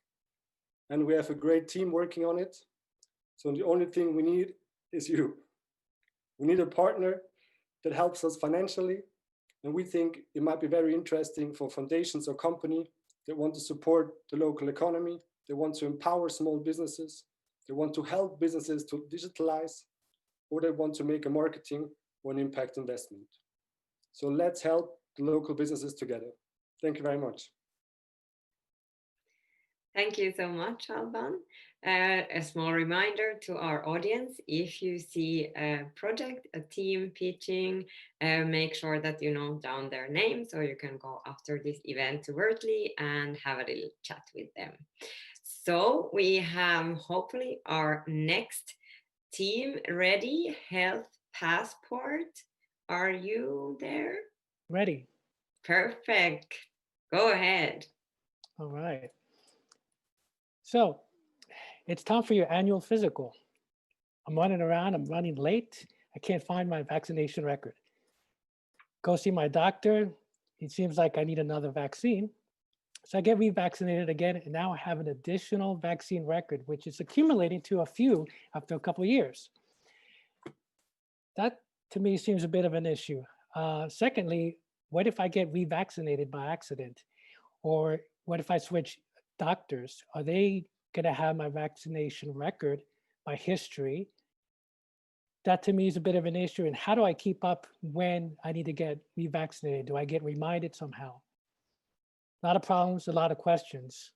And we have a great team working on it. So the only thing we need is you. We need a partner that helps us financially. And we think it might be very interesting for foundations or companies that want to support the local economy. They want to empower small businesses. They want to help businesses to digitalize, or they want to make a marketing or an impact investment. So let's help the local businesses together. Thank you very much. Thank you so much, Alban. A small reminder to our audience, if you see a project, a team pitching, make sure that you note down their names so you can go after this event to Wortley and have a little chat with them. So we have hopefully our next team ready, Health Passport. Are you there? Ready. Perfect. Go ahead. All right. So it's time for your annual physical. I'm running around, I'm running late. I can't find my vaccination record. Go see my doctor. It seems like I need another vaccine. So I get revaccinated again, and now I have an additional vaccine record, which is accumulating to a few after a couple of years. That to me seems a bit of an issue. Secondly, what if I get revaccinated by accident? Or what if I switch doctors? Are they going to have my vaccination record by history? That to me is a bit of an issue. And how do I keep up when I need to get revaccinated? Do I get reminded somehow? A lot of problems, a lot of questions.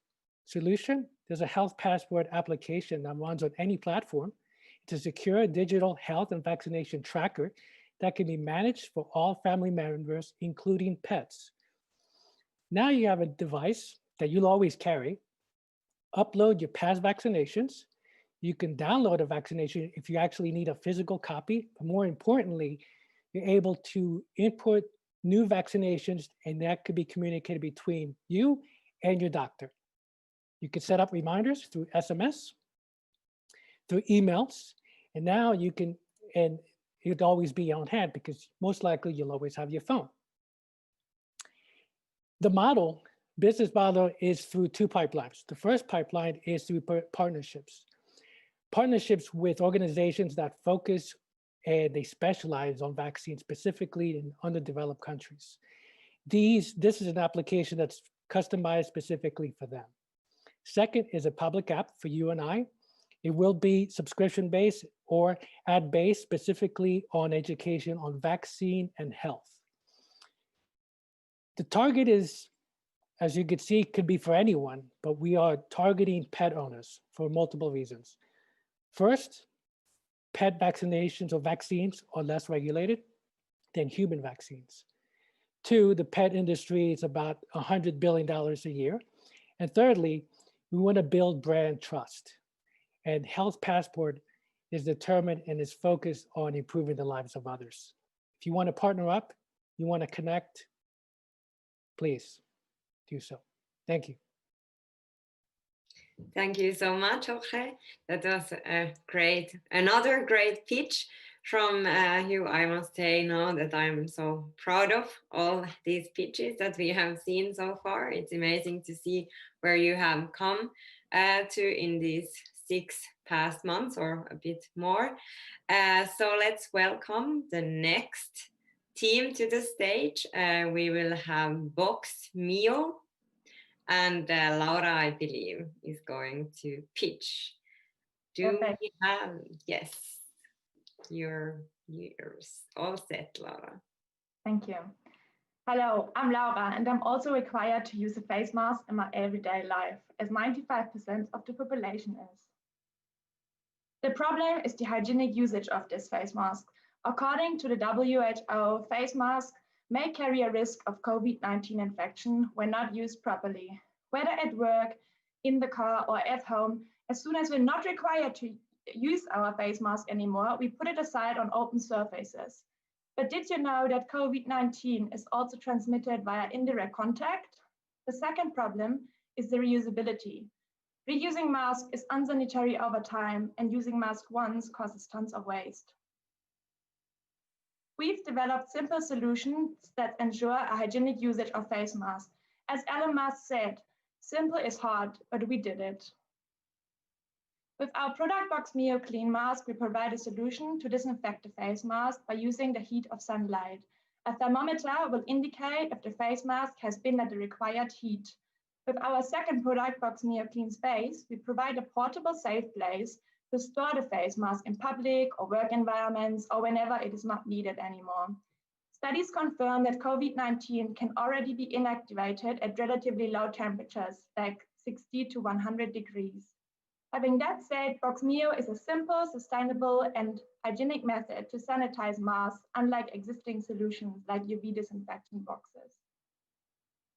Solution? There's a health passport application that runs on any platform. It's a secure digital health and vaccination tracker that can be managed for all family members, including pets. Now you have a device that you'll always carry. Upload your past vaccinations. You can download a vaccination if you actually need a physical copy. But more importantly, you're able to input new vaccinations, and that could be communicated between you and your doctor. You can set up reminders through SMS, through emails, and now you can, and it'd always be on hand because most likely you'll always have your phone. The model, business model, is through two pipelines. The first pipeline is through partnerships. Partnerships with organizations that focus and they specialize on vaccines, specifically in underdeveloped countries. This is an application that's customized specifically for them. Second is a public app for you and I. It will be subscription-based or ad-based, specifically on education on vaccine and health. The target is, as you can see, could be for anyone, but we are targeting pet owners for multiple reasons. First, pet vaccinations or vaccines are less regulated than human vaccines. Two, the pet industry is about $100 billion a year. And thirdly, we want to build brand trust. And Health Passport is determined and is focused on improving the lives of others. If you want to partner up, you want to connect, please do so. Thank you. Thank you so much, Jorge. That was another great pitch from you. I must say now that I'm so proud of all these pitches that we have seen so far. It's amazing to see where you have come to in these 6 past months or a bit more. So let's welcome the next team to the stage. We will have BoxMeo. And Laura, I believe, is going to pitch. Do we have, yes, you're all set, Laura. Thank you. Hello, I'm Laura, and I'm also required to use a face mask in my everyday life, as 95% of the population is. The problem is the hygienic usage of this face mask. According to the WHO, face masks may carry a risk of COVID-19 infection when not used properly, whether at work, in the car, or at home. As soon as we're not required to use our face mask anymore, we put it aside on open surfaces. But did you know that COVID-19 is also transmitted via indirect contact? The second problem is the reusability. Reusing masks is unsanitary over time, and using masks once causes tons of waste. We've developed simple solutions that ensure a hygienic usage of face masks. As Elon Musk said, simple is hard, but we did it. With our product BoxMeo Clean Mask, we provide a solution to disinfect the face mask by using the heat of sunlight. A thermometer will indicate if the face mask has been at the required heat. With our second product, BoxMeo Clean Space, we provide a portable, safe place to store the face mask in public or work environments or whenever it is not needed anymore. Studies confirm that COVID-19 can already be inactivated at relatively low temperatures, like 60 to 100 degrees. Having that said, BoxMeo is a simple, sustainable, and hygienic method to sanitize masks, unlike existing solutions like UV disinfection boxes.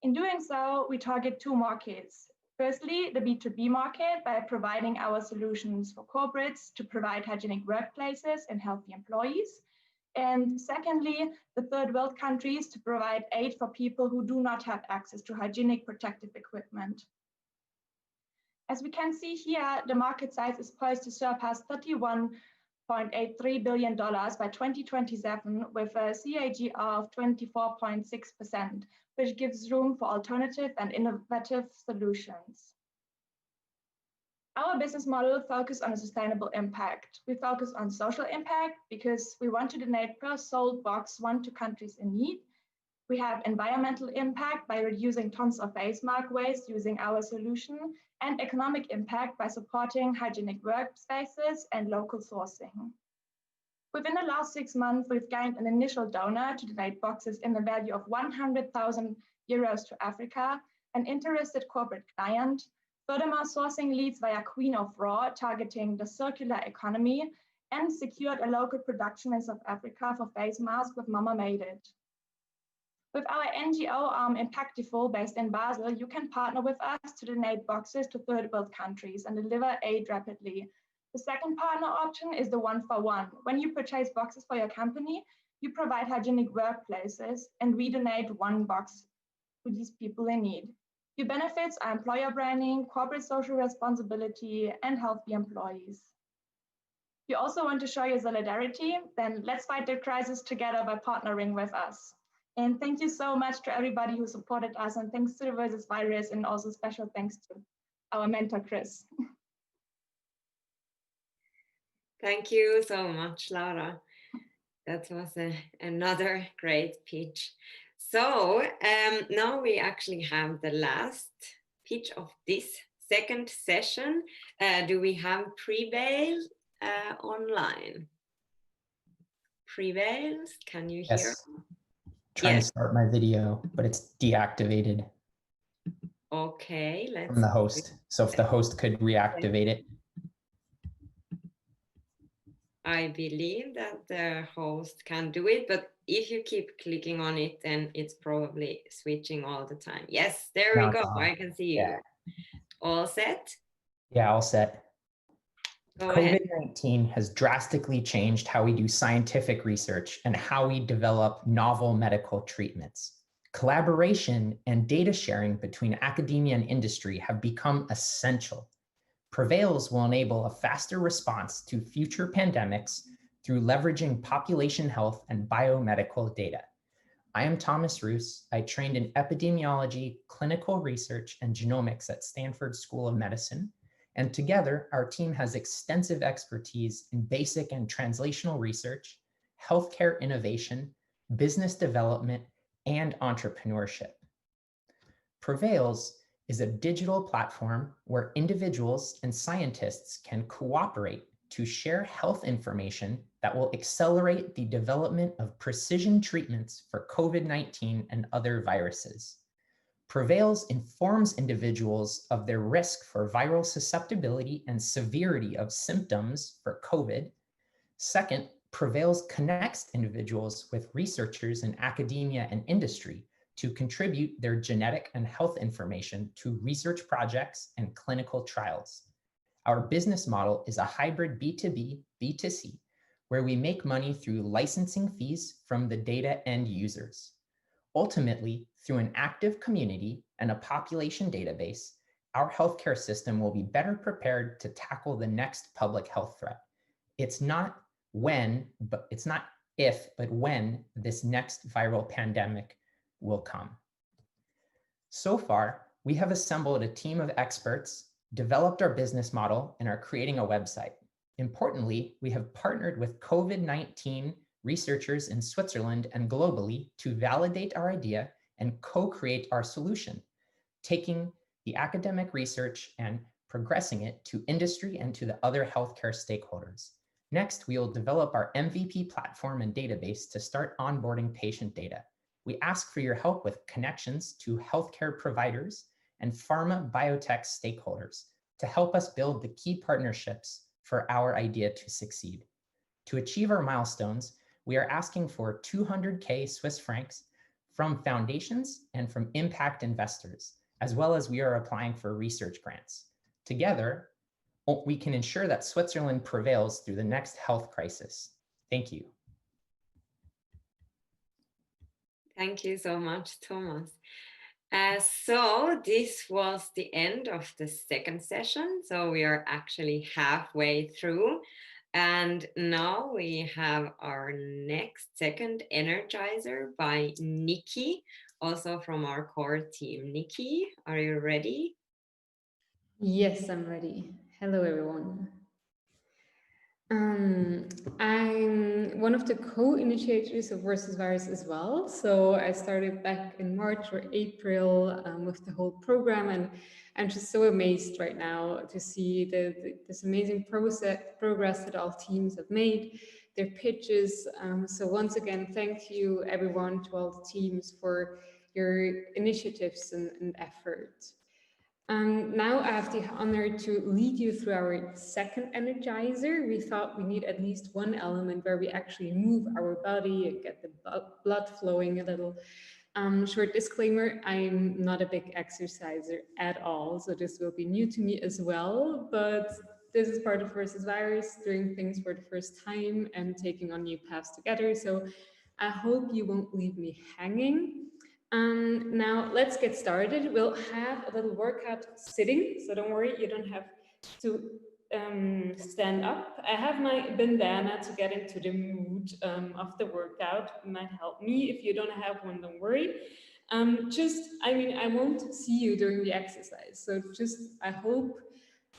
In doing so, we target 2 markets. Firstly, the B2B market by providing our solutions for corporates to provide hygienic workplaces and healthy employees. And secondly, the third world countries to provide aid for people who do not have access to hygienic protective equipment. As we can see here, the market size is poised to surpass $31.83 billion by 2027 with a CAGR of 24.6%, which gives room for alternative and innovative solutions. Our business model focuses on a sustainable impact. We focus on social impact because we want to donate per sold box 1 to countries in need. We have environmental impact by reducing tons of face mask waste using our solution, and economic impact by supporting hygienic workspaces and local sourcing. Within the last 6 months, we've gained an initial donor to donate boxes in the value of 100,000 euros to Africa, an interested corporate client. Furthermore, sourcing leads via Queen of Raw, targeting the circular economy, and secured a local production in South Africa for face masks with Mama Made It. With our NGO arm Impactiful based in Basel, you can partner with us to donate boxes to third world countries and deliver aid rapidly. The second partner option is the 1-for-1. When you purchase boxes for your company, You provide hygienic workplaces, and we donate 1 box to these people in need. Your benefits are employer branding, corporate social responsibility, and healthy employees. You also want to show your solidarity? Then let's fight the crisis together by partnering with us. And thank you so much to everybody who supported us, and thanks to the Versus Virus, and also special thanks to our mentor, Chris. Thank you so much, Laura. That was another great pitch. So now we actually have the last pitch of this second session. Do we have Prevail online? Prevail, can you hear? Yes. Trying to start my video, but it's deactivated. Okay, let's from the host. So if the host could reactivate it. I believe that the host can do it, but if you keep clicking on it, then it's probably switching all the time. Yes, there we go. I can see you. All set? Yeah, all set. Go ahead. COVID-19 has drastically changed how we do scientific research and how we develop novel medical treatments. Collaboration and data sharing between academia and industry have become essential. Prevails will enable a faster response to future pandemics through leveraging population health and biomedical data. I am Thomas Roos. I trained in epidemiology, clinical research, and genomics at Stanford School of Medicine. And together, our team has extensive expertise in basic and translational research, healthcare innovation, business development, and entrepreneurship. Prevails is a digital platform where individuals and scientists can cooperate to share health information that will accelerate the development of precision treatments for COVID-19 and other viruses. Prevails informs individuals of their risk for viral susceptibility and severity of symptoms for COVID. Second, Prevails connects individuals with researchers in academia and industry to contribute their genetic and health information to research projects and clinical trials. Our business model is a hybrid B2B, B2C, where we make money through licensing fees from the data end users. Ultimately, through an active community and a population database, our healthcare system will be better prepared to tackle the next public health threat. It's not if, but when this next viral pandemic will come. So far, we have assembled a team of experts, developed our business model, and are creating a website. Importantly, we have partnered with COVID-19 researchers in Switzerland and globally to validate our idea and co-create our solution, taking the academic research and progressing it to industry and to the other healthcare stakeholders. Next, we will develop our MVP platform and database to start onboarding patient data. We ask for your help with connections to healthcare providers and pharma biotech stakeholders to help us build the key partnerships for our idea to succeed. To achieve our milestones, we are asking for 200K Swiss francs from foundations and from impact investors, as well as we are applying for research grants. Together, we can ensure that Switzerland prevails through the next health crisis. Thank you. Thank you so much, Thomas. So this was the end of the second session. So we are actually halfway through. And now we have our next second energizer by Nikki, also from our core team. Nikki, are you ready? Yes, I'm ready. Hello, everyone. I'm one of the co-initiators of Versus Virus as well. So I started back in March or April with the whole program, and I'm just so amazed right now to see this amazing progress that all teams have made, their pitches. So once again, thank you everyone, to all the teams, for your initiatives and effort. Now I have the honor to lead you through our second energizer. We thought we need at least one element where we actually move our body and get the blood flowing a little. Short disclaimer, I'm not a big exerciser at all, so this will be new to me as well, but this is part of Versus Virus, doing things for the first time and taking on new paths together. So I hope you won't leave me hanging. Now let's get started. We'll have a little workout sitting, so don't worry, you don't have to stand up. I have my bandana to get into the mood of the workout. It might help me. If you don't have one, don't worry. I won't see you during the exercise, so I hope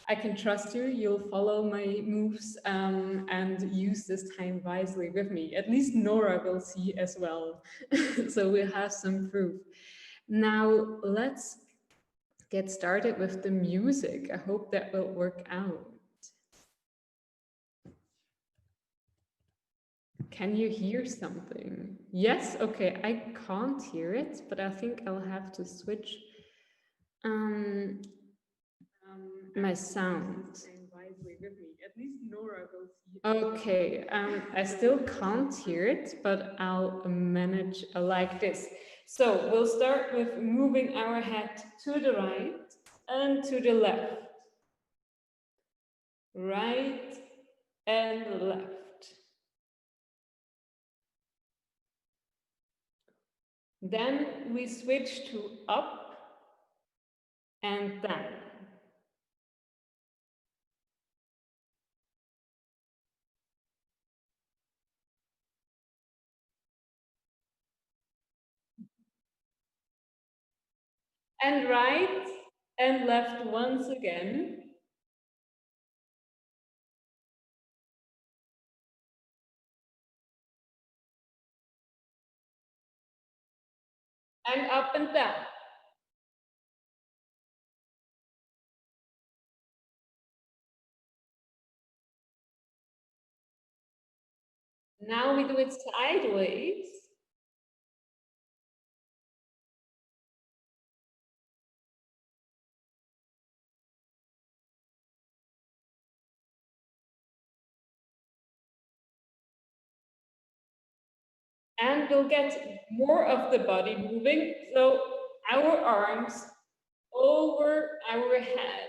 I can trust you. You'll follow my moves and use this time wisely with me. At least Nora will see as well. So we'll have some proof. Now let's get started with the music. I hope that will work out. Can you hear something? Yes, okay, I can't hear it, but I think I'll have to switch my sound. Okay, I still can't hear it, but I'll manage like this. So we'll start with moving our head to the right and to the left. Right and left. Then we switch to up and down. And right and left once again. And up and down. Now we do it sideways. And we'll get more of the body moving. So our arms over our head.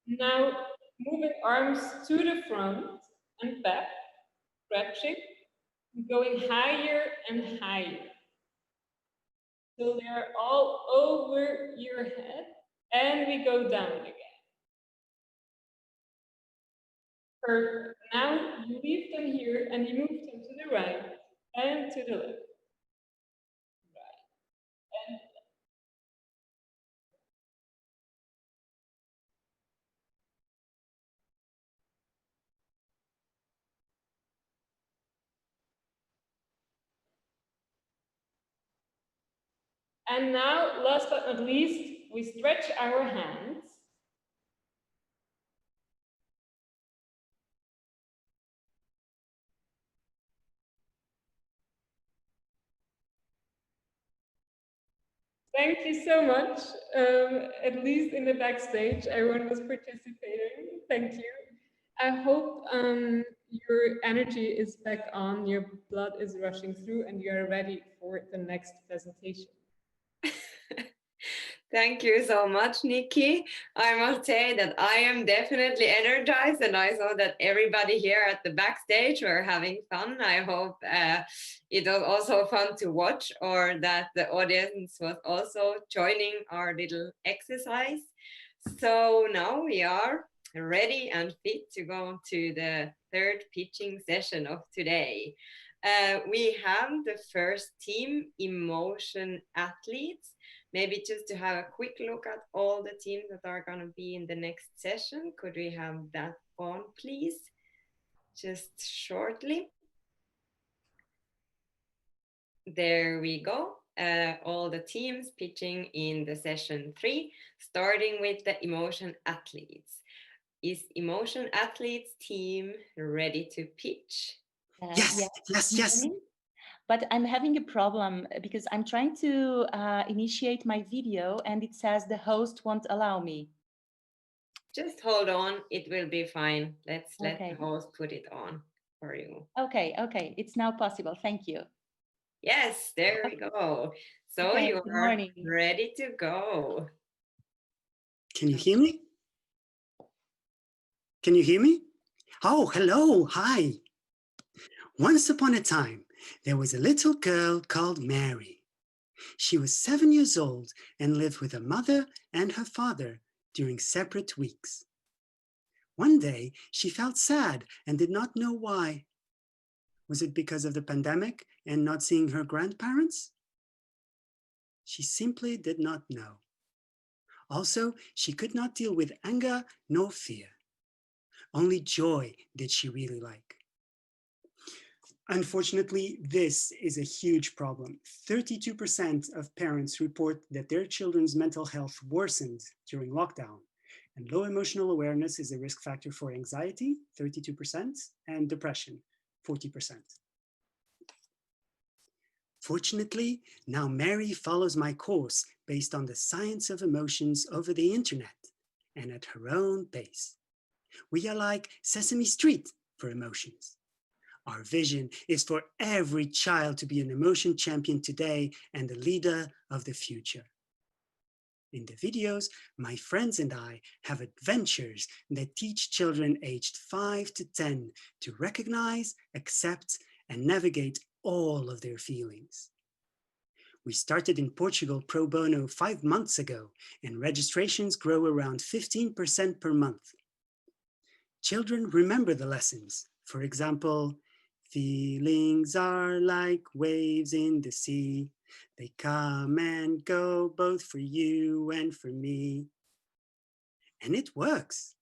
Now moving arms to the front and back, stretching, going higher and higher. So they're all over your head, and we go down again. Perfect. Now you leave them here and you move them to the right and to the left. Right and left. And now, last but not least, we stretch our hands. Thank you so much. At least in the backstage, everyone was participating. Thank you. I hope your energy is back on, your blood is rushing through, and you are ready for the next presentation. Thank you so much, Nikki. I must say that I am definitely energized, and I saw that everybody here at the backstage were having fun. I hope it was also fun to watch, or that the audience was also joining our little exercise. So now we are ready and fit to go to the third pitching session of today. We have the first team, Emotion Athletes. Maybe just to have a quick look at all the teams that are going to be in the next session. Could we have that on, please? Just shortly. There we go. All the teams pitching in the session 3, starting with the Emotion Athletes. Is Emotion Athletes team ready to pitch? Yes. But I'm having a problem because I'm trying to initiate my video and it says the host won't allow me. Just hold on, it will be fine. Let's let Okay. the host put it on for you. Okay, okay, it's now possible. Thank you. Yes, there we go. So Okay, you good are morning. ready to go. Can you hear me? Can you hear me? Oh, hello, hi. Once upon a time, there was a little girl called Mary. She was 7 years old and lived with her mother and her father during separate weeks. One day, she felt sad and did not know why. Was it because of the pandemic and not seeing her grandparents? She simply did not know. Also, she could not deal with anger nor fear. Only joy did she really like. Unfortunately, this is a huge problem. 32% of parents report that their children's mental health worsened during lockdown. And low emotional awareness is a risk factor for anxiety, 32%, and depression, 40%. Fortunately, now Mary follows my course based on the science of emotions over the internet and at her own pace. We are like Sesame Street for emotions. Our vision is for every child to be an emotion champion today and a leader of the future. In the videos, my friends and I have adventures that teach children aged 5 to 10 to recognize, accept, and navigate all of their feelings. We started in Portugal pro bono 5 months ago, and registrations grow around 15% per month. Children remember the lessons. For example, feelings are like waves in the sea. They come and go both for you and for me. And it works.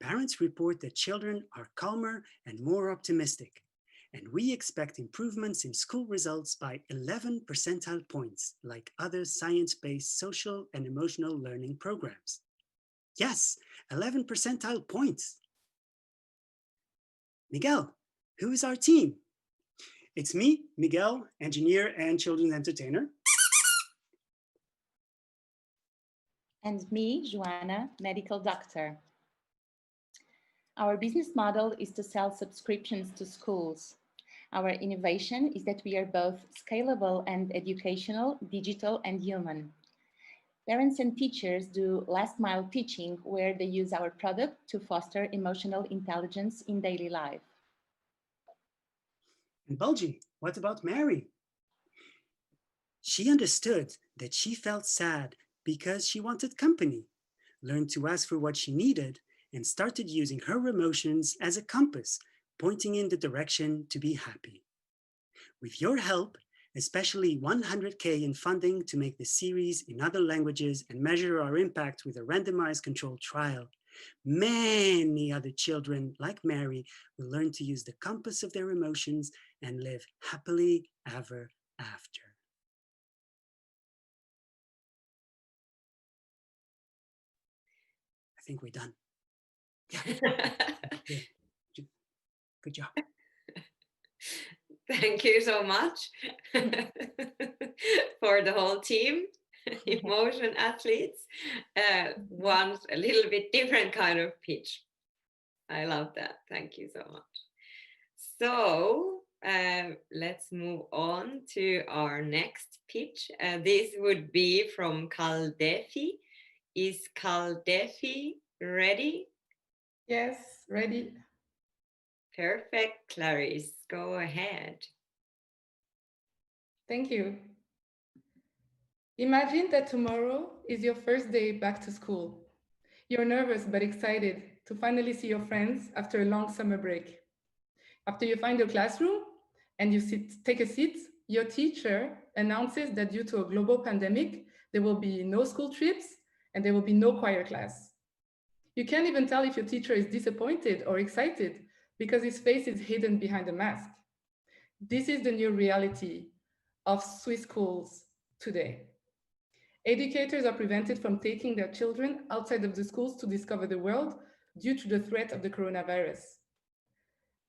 Parents report that children are calmer and more optimistic. And we expect improvements in school results by 11 percentile points, like other science-based social and emotional learning programs. Yes, 11 percentile points. Miguel, who is our team? It's me, Miguel, engineer and children's entertainer. And me, Joanna, medical doctor. Our business model is to sell subscriptions to schools. Our innovation is that we are both scalable and educational, digital and human. Parents and teachers do last mile teaching where they use our product to foster emotional intelligence in daily life. And Bulgy, what about Mary? She understood that she felt sad because she wanted company, learned to ask for what she needed, and started using her emotions as a compass, pointing in the direction to be happy. With your help, especially 100K in funding to make the series in other languages and measure our impact with a randomized controlled trial, many other children like Mary will learn to use the compass of their emotions and live happily ever after. I think we're done. Yeah. Good job. Thank you so much for the whole team, emotion athletes. One a little bit different kind of pitch. I love that. Thank you so much. So let's move on to our next pitch. This would be from Caldefi. Is Caldefi ready? Yes, ready. Perfect, Clarice, go ahead. Thank you. Imagine that tomorrow is your first day back to school. You're nervous but excited to finally see your friends after a long summer break. After you find your classroom and you take a seat, your teacher announces that due to a global pandemic, there will be no school trips and there will be no choir class. You can't even tell if your teacher is disappointed or excited because his face is hidden behind a mask. This is the new reality of Swiss schools today. Educators are prevented from taking their children outside of the schools to discover the world due to the threat of the coronavirus.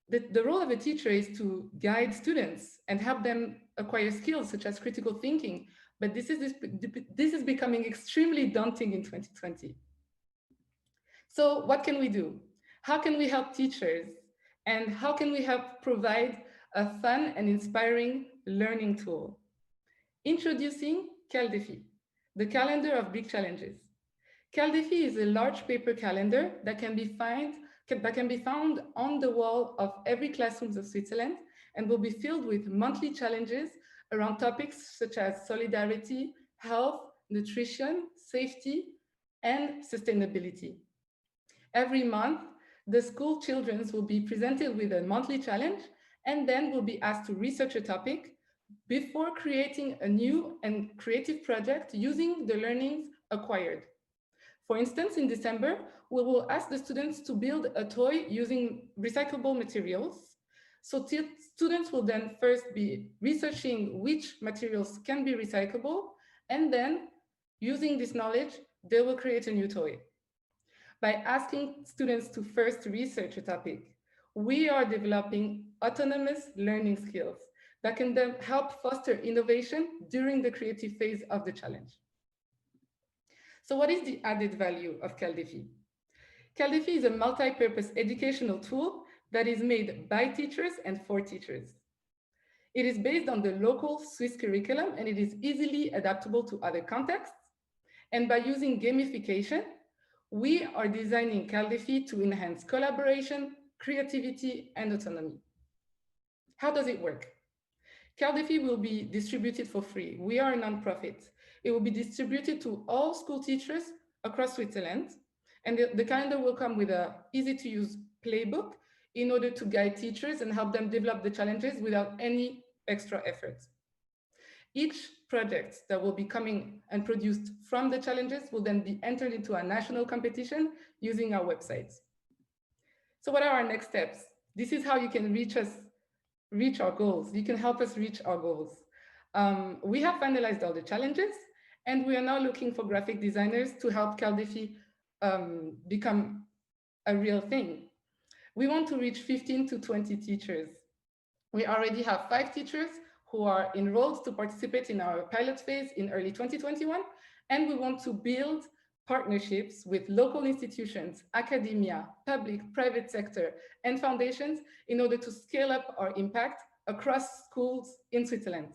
The role of a teacher is to guide students and help them acquire skills such as critical thinking, but this is becoming extremely daunting in 2020. So what can we do? How can we help teachers? And how can we help provide a fun and inspiring learning tool? Introducing CalDefi, the calendar of big challenges. CalDefi is a large paper calendar that can be found on the wall of every classroom of Switzerland and will be filled with monthly challenges around topics such as solidarity, health, nutrition, safety, and sustainability. Every month, the school children will be presented with a monthly challenge and then will be asked to research a topic before creating a new and creative project using the learnings acquired. For instance, in December, we will ask the students to build a toy using recyclable materials. So students will then first be researching which materials can be recyclable, and then using this knowledge, they will create a new toy. By asking students to first research a topic, we are developing autonomous learning skills that can then help foster innovation during the creative phase of the challenge. So what is the added value of CalDefi? CalDefi is a multi-purpose educational tool that is made by teachers and for teachers. It is based on the local Swiss curriculum and it is easily adaptable to other contexts. And by using gamification, we are designing CalDefi to enhance collaboration, creativity, and autonomy. How does it work? CalDefi will be distributed for free. We are a nonprofit. It will be distributed to all school teachers across Switzerland. And the calendar will come with an easy-to-use playbook in order to guide teachers and help them develop the challenges without any extra effort. Each project that will be coming and produced from the challenges will then be entered into a national competition using our website. So what are our next steps? This is how you can reach our goals. You can help us reach our goals. We have finalized all the challenges and we are now looking for graphic designers to help CalDefi become a real thing. We want to reach 15 to 20 teachers. We already have 5 teachers who are enrolled to participate in our pilot phase in early 2021. And we want to build partnerships with local institutions, academia, public, private sector, and foundations in order to scale up our impact across schools in Switzerland.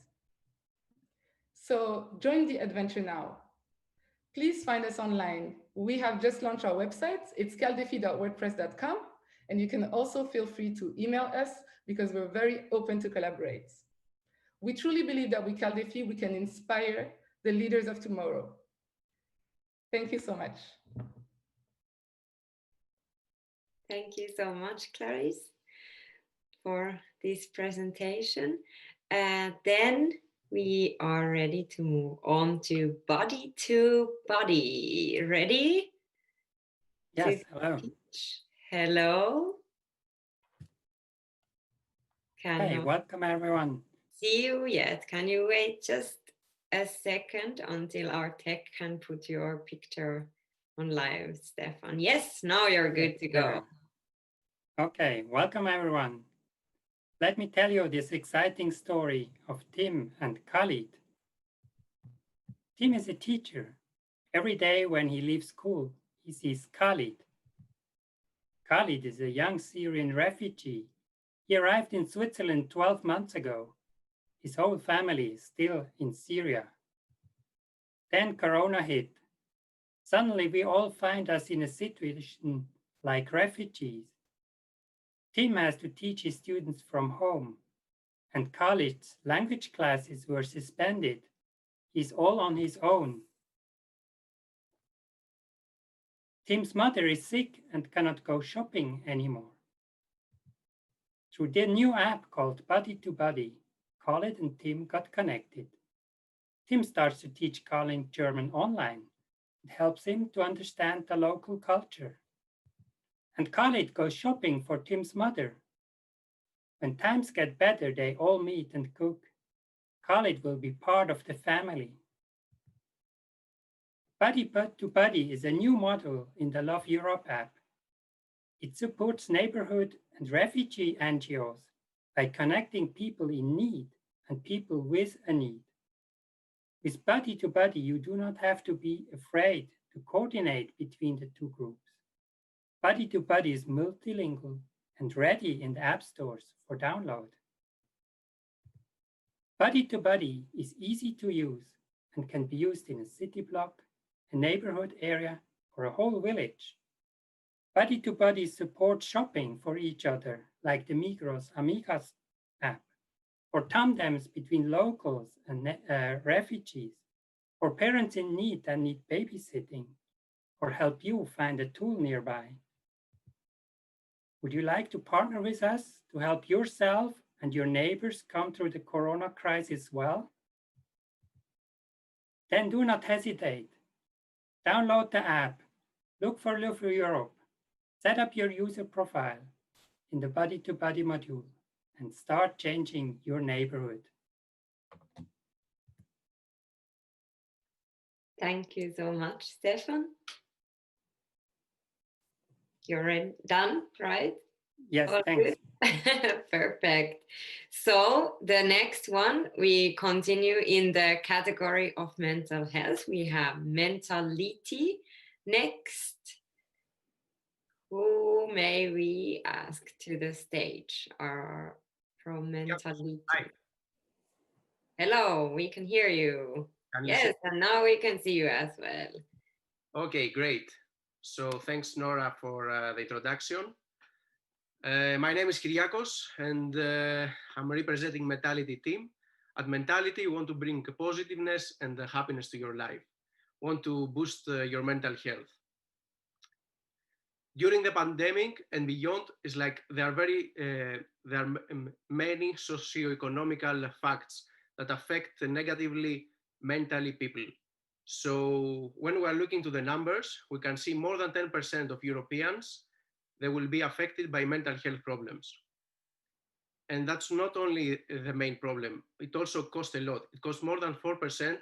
So join the adventure now. Please find us online. We have just launched our website. It's caldefi.wordpress.com. And you can also feel free to email us because we're very open to collaborate. We truly believe that with CalDefi, we can inspire the leaders of tomorrow. Thank you so much. Thank you so much, Clarice, for this presentation. Then we are ready to move on to body to body. Ready? Yes, hello. Hello. Hey, welcome everyone. See you yet? Can you wait just a second until our tech can put your picture on live, Stefan? Yes, now you're good to go. Okay, welcome everyone. Let me tell you this exciting story of Tim and Khalid. Tim is a teacher. Every day when he leaves school, he sees Khalid. Khalid is a young Syrian refugee. He arrived in Switzerland 12 months ago. His whole family is still in Syria. Then Corona hit. Suddenly we all find us in a situation like refugees. Tim has to teach his students from home, and Khalid's language classes were suspended. He's all on his own. Tim's mother is sick and cannot go shopping anymore. Through the new app called Buddy to Buddy, Khalid and Tim got connected. Tim starts to teach Khalid German online. It helps him to understand the local culture. And Khalid goes shopping for Tim's mother. When times get better, they all meet and cook. Khalid will be part of the family. Buddy to Buddy is a new model in the Love Europe app. It supports neighborhood and refugee NGOs by connecting people in need and people with a need. With Buddy to Buddy, you do not have to be afraid to coordinate between the two groups. Buddy2Buddy is multilingual and ready in the app stores for download. Buddy2Buddy is easy to use and can be used in a city block, a neighborhood area, or a whole village. Buddy2Buddy supports shopping for each other, like the Migros Amigas app, or tandems between locals and refugees, or parents in need that need babysitting, or help you find a tool nearby. Would you like to partner with us to help yourself and your neighbors come through the Corona crisis well? Then do not hesitate. Download the app, look for Live for Europe, set up your user profile in the Buddy2Buddy module, and start changing your neighborhood. Thank you so much, Stefan. You're done, right? Yes, thanks. Perfect. So the next one, we continue in the category of mental health. We have mentality next. Who may we ask to the stage or from mentality? Hi. Hello, we can hear you. Yes, and now we can see you as well. Okay, great. So thanks, Nora, for the introduction. My name is Kyriakos, and I'm representing Mentality team. At Mentality, we want to bring positiveness and happiness to your life. We want to boost your mental health. During the pandemic and beyond, it's like there are many socio-economical facts that affect negatively mentally people. So when we are looking to the numbers, we can see more than 10% of Europeans, they will be affected by mental health problems. And that's not only the main problem, it also costs a lot. It costs more than 4%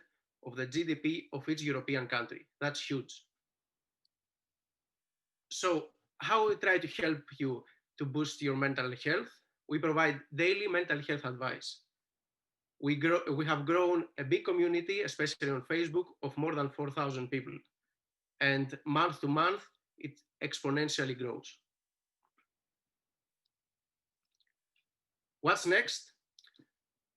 of the GDP of each European country. That's huge. So how we try to help you to boost your mental health? We provide daily mental health advice. We have grown a big community, especially on Facebook, of more than 4,000 people. And month to month, it exponentially grows. What's next?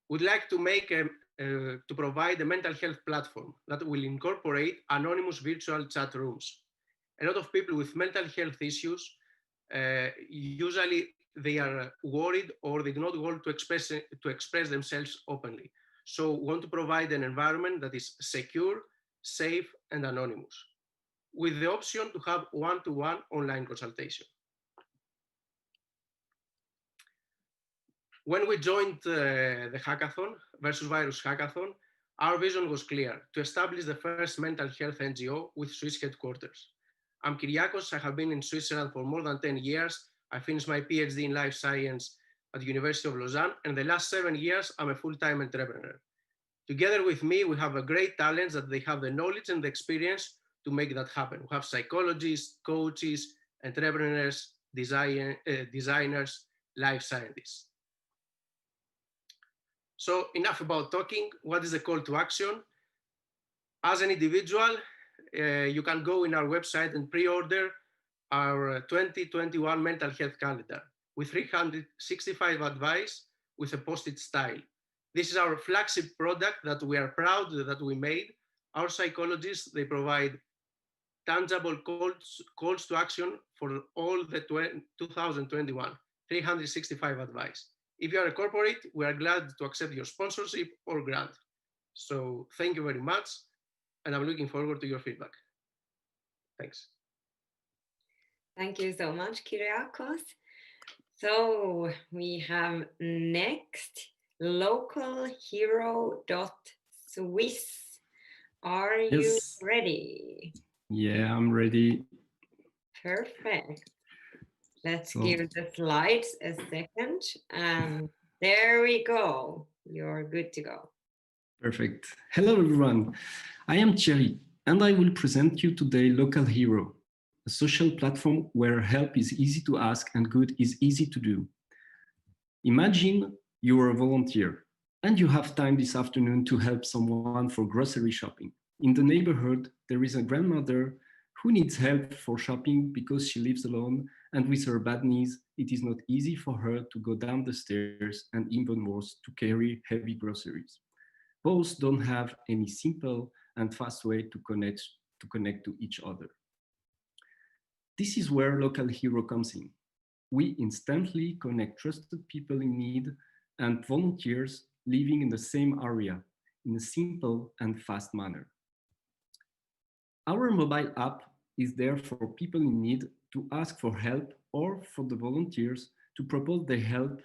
We'd like to make to provide a mental health platform that will incorporate anonymous virtual chat rooms. A lot of people with mental health issues, usually they are worried or they do not want to express themselves openly. So we want to provide an environment that is secure, safe, and anonymous, with the option to have one-to-one online consultation. When we joined the hackathon, Versus Virus Hackathon, our vision was clear: to establish the first mental health NGO with Swiss headquarters. I'm Kyriakos. I have been in Switzerland for more than 10 years. I finished my PhD in life science at the University of Lausanne, and the last 7 years, I'm a full-time entrepreneur. Together with me, we have a great talents that they have the knowledge and the experience to make that happen. We have psychologists, coaches, entrepreneurs, designers, life scientists. So enough about talking. What is the call to action? As an individual, you can go in our website and pre-order our 2021 mental health calendar with 365 advice with a post-it style. This is our flagship product that we are proud that we made. Our psychologists, they provide tangible calls to action for all the 2021, 365 advice. If you are a corporate, we are glad to accept your sponsorship or grant. So thank you very much, and I'm looking forward to your feedback. Thanks. Thank you so much, Kyriakos. So we have next, localhero.swiss. Are you ready? Yeah, I'm ready. Perfect. Let's give the slides a second. And there we go. You're good to go. Perfect. Hello, everyone. I am Thierry, and I will present you today Local Hero, a social platform where help is easy to ask and good is easy to do. Imagine you are a volunteer and you have time this afternoon to help someone for grocery shopping. In the neighborhood, there is a grandmother who needs help for shopping because she lives alone and with her bad knees, it is not easy for her to go down the stairs and even worse, to carry heavy groceries. Both don't have any simple and fast way to connect to each other. This is where Local Hero comes in. We instantly connect trusted people in need and volunteers living in the same area in a simple and fast manner. Our mobile app is there for people in need to ask for help or for the volunteers to propose their help,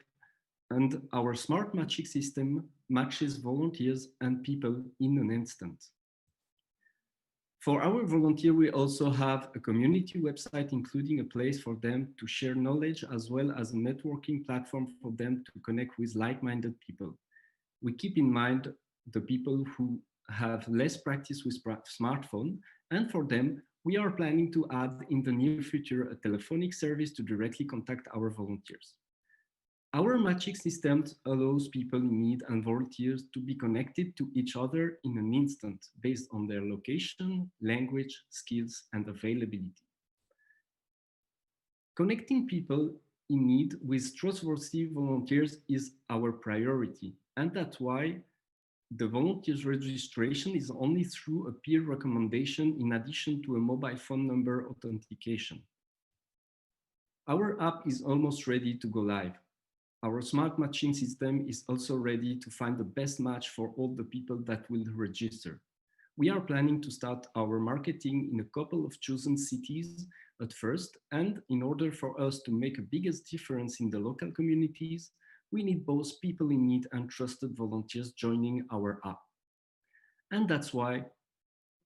and our smart matching system matches volunteers and people in an instant. For our volunteers, we also have a community website, including a place for them to share knowledge, as well as a networking platform for them to connect with like-minded people. We keep in mind the people who have less practice with smartphone, and for them, we are planning to add in the near future a telephonic service to directly contact our volunteers. Our matching system allows people in need and volunteers to be connected to each other in an instant based on their location, language, skills, and availability. Connecting people in need with trustworthy volunteers is our priority, and that's why the volunteers registration is only through a peer recommendation in addition to a mobile phone number authentication. Our app is almost ready to go live. Our smart matching system is also ready to find the best match for all the people that will register. We are planning to start our marketing in a couple of chosen cities at first, and in order for us to make a biggest difference in the local communities, we need both people in need and trusted volunteers joining our app. And that's why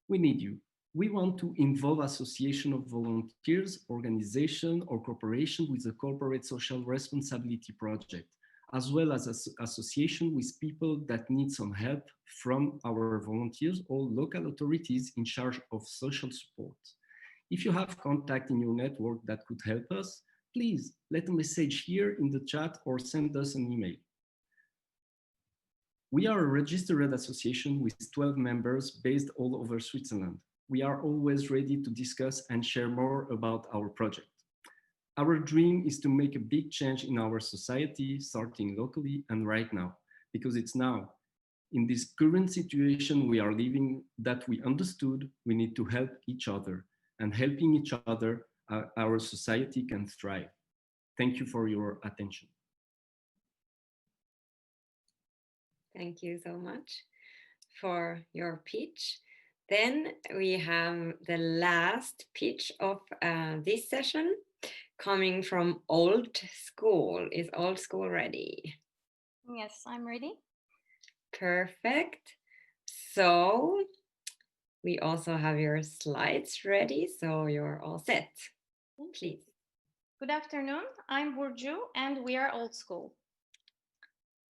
we need you. We want to involve association of volunteers, organization, or corporation with a corporate social responsibility project, as well as association with people that need some help from our volunteers or local authorities in charge of social support. If you have contact in your network that could help us, please let a message here in the chat or send us an email. We are a registered association with 12 members based all over Switzerland. We are always ready to discuss and share more about our project. Our dream is to make a big change in our society, starting locally and right now, because it's now, in this current situation we are living, that we understood we need to help each other, and helping each other, our society can thrive. Thank you for your attention. Thank you so much for your pitch. Then we have the last pitch of this session coming from Old School. Is Old School ready? Yes, I'm ready. Perfect. So we also have your slides ready, so you're all set. Please. Good afternoon, I'm Burcu and we are Old School.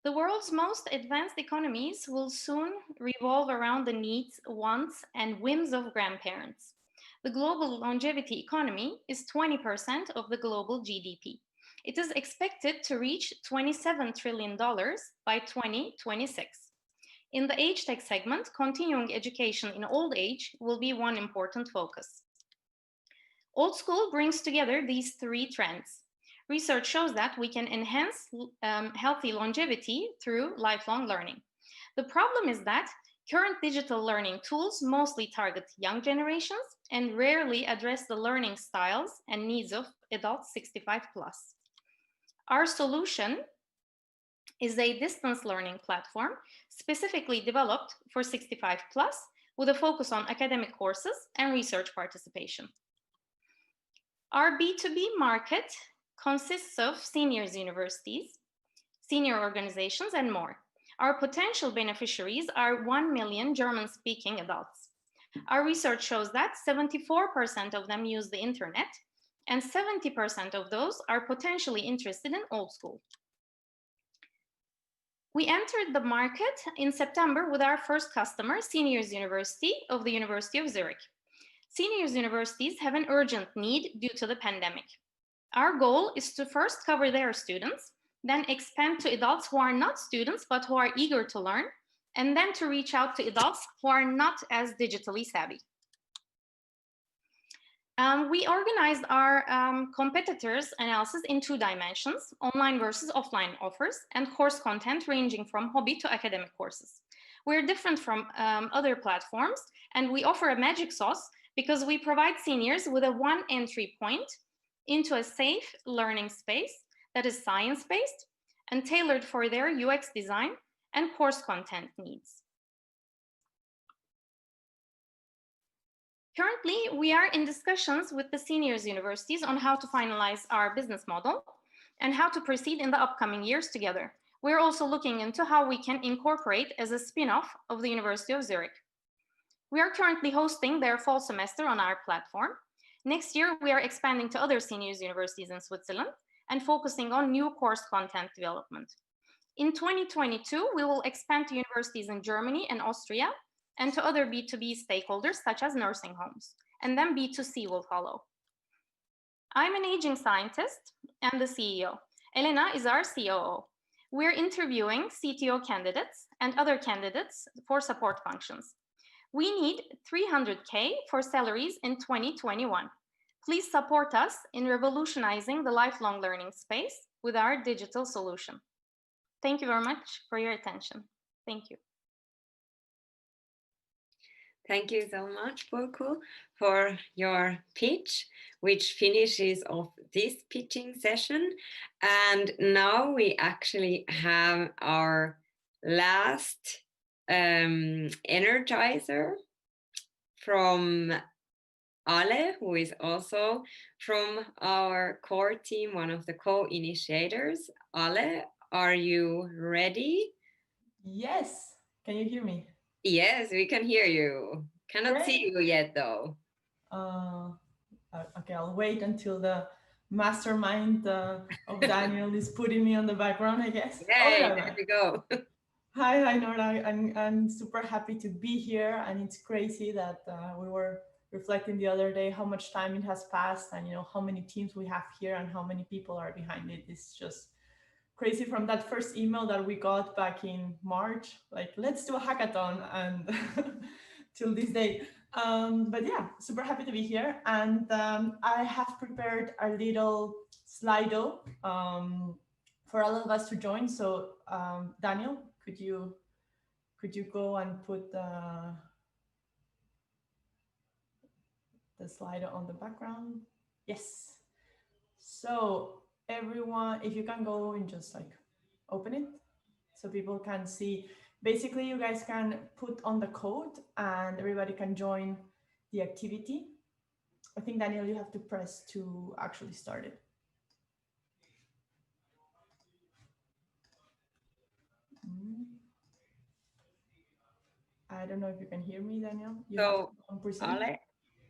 The world's most advanced economies will soon revolve around the needs, wants, and whims of grandparents. The global longevity economy is 20% of the global GDP. It is expected to reach $27 trillion by 2026. In the age tech segment, continuing education in old age will be one important focus. Old School brings together these three trends. Research shows that we can enhance healthy longevity through lifelong learning. The problem is that current digital learning tools mostly target young generations and rarely address the learning styles and needs of adults 65 plus. Our solution is a distance learning platform specifically developed for 65 plus with a focus on academic courses and research participation. Our B2B market consists of seniors universities, senior organizations, and more. Our potential beneficiaries are 1 million German-speaking adults. Our research shows that 74% of them use the internet, and 70% of those are potentially interested in Old School. We entered the market in September with our first customer, Seniors University of the University of Zurich. Seniors universities have an urgent need due to the pandemic. Our goal is to first cover their students, then expand to adults who are not students but who are eager to learn, and then to reach out to adults who are not as digitally savvy. We organized our competitors' analysis in 2 dimensions, online versus offline offers, and course content ranging from hobby to academic courses. We're different from other platforms, and we offer a magic sauce because we provide seniors with a one entry point into a safe learning space that is science-based and tailored for their UX design and course content needs. Currently, we are in discussions with the seniors universities on how to finalize our business model and how to proceed in the upcoming years together. We're also looking into how we can incorporate as a spin-off of the University of Zurich. We are currently hosting their fall semester on our platform. Next year, we are expanding to other seniors universities in Switzerland and focusing on new course content development. In 2022, we will expand to universities in Germany and Austria and to other B2B stakeholders such as nursing homes, and then B2C will follow. I'm an aging scientist and the CEO. Elena is our COO. We're interviewing CTO candidates and other candidates for support functions. We need 300K for salaries in 2021. Please support us in revolutionizing the lifelong learning space with our digital solution. Thank you very much for your attention. Thank you. Thank you so much, Burku, for your pitch, which finishes off this pitching session. And now we actually have our last energizer from Ale, who is also from our core team, one of the co-initiators. Ale, are you ready? Yes. Can you hear me? Yes, we can hear you. Cannot see you yet, though. Okay, I'll wait until the mastermind of Daniel is putting me on the background, I guess. Yay, there we go. Hi, Nora. I'm super happy to be here, and it's crazy that we were reflecting the other day how much time it has passed, and how many teams we have here and how many people are behind it. It's just crazy from that first email that we got back in March, like, let's do a hackathon, and till this day. But yeah, super happy to be here. And I have prepared a little Slido for all of us to join. So Daniel, could you go and put the Slido on the background? Yes. So everyone, if you can go and just like open it so people can see. Basically, you guys can put on the code and everybody can join the activity. I think, Daniel, you have to press to actually start it. I don't know if you can hear me, Daniel. So, Ale,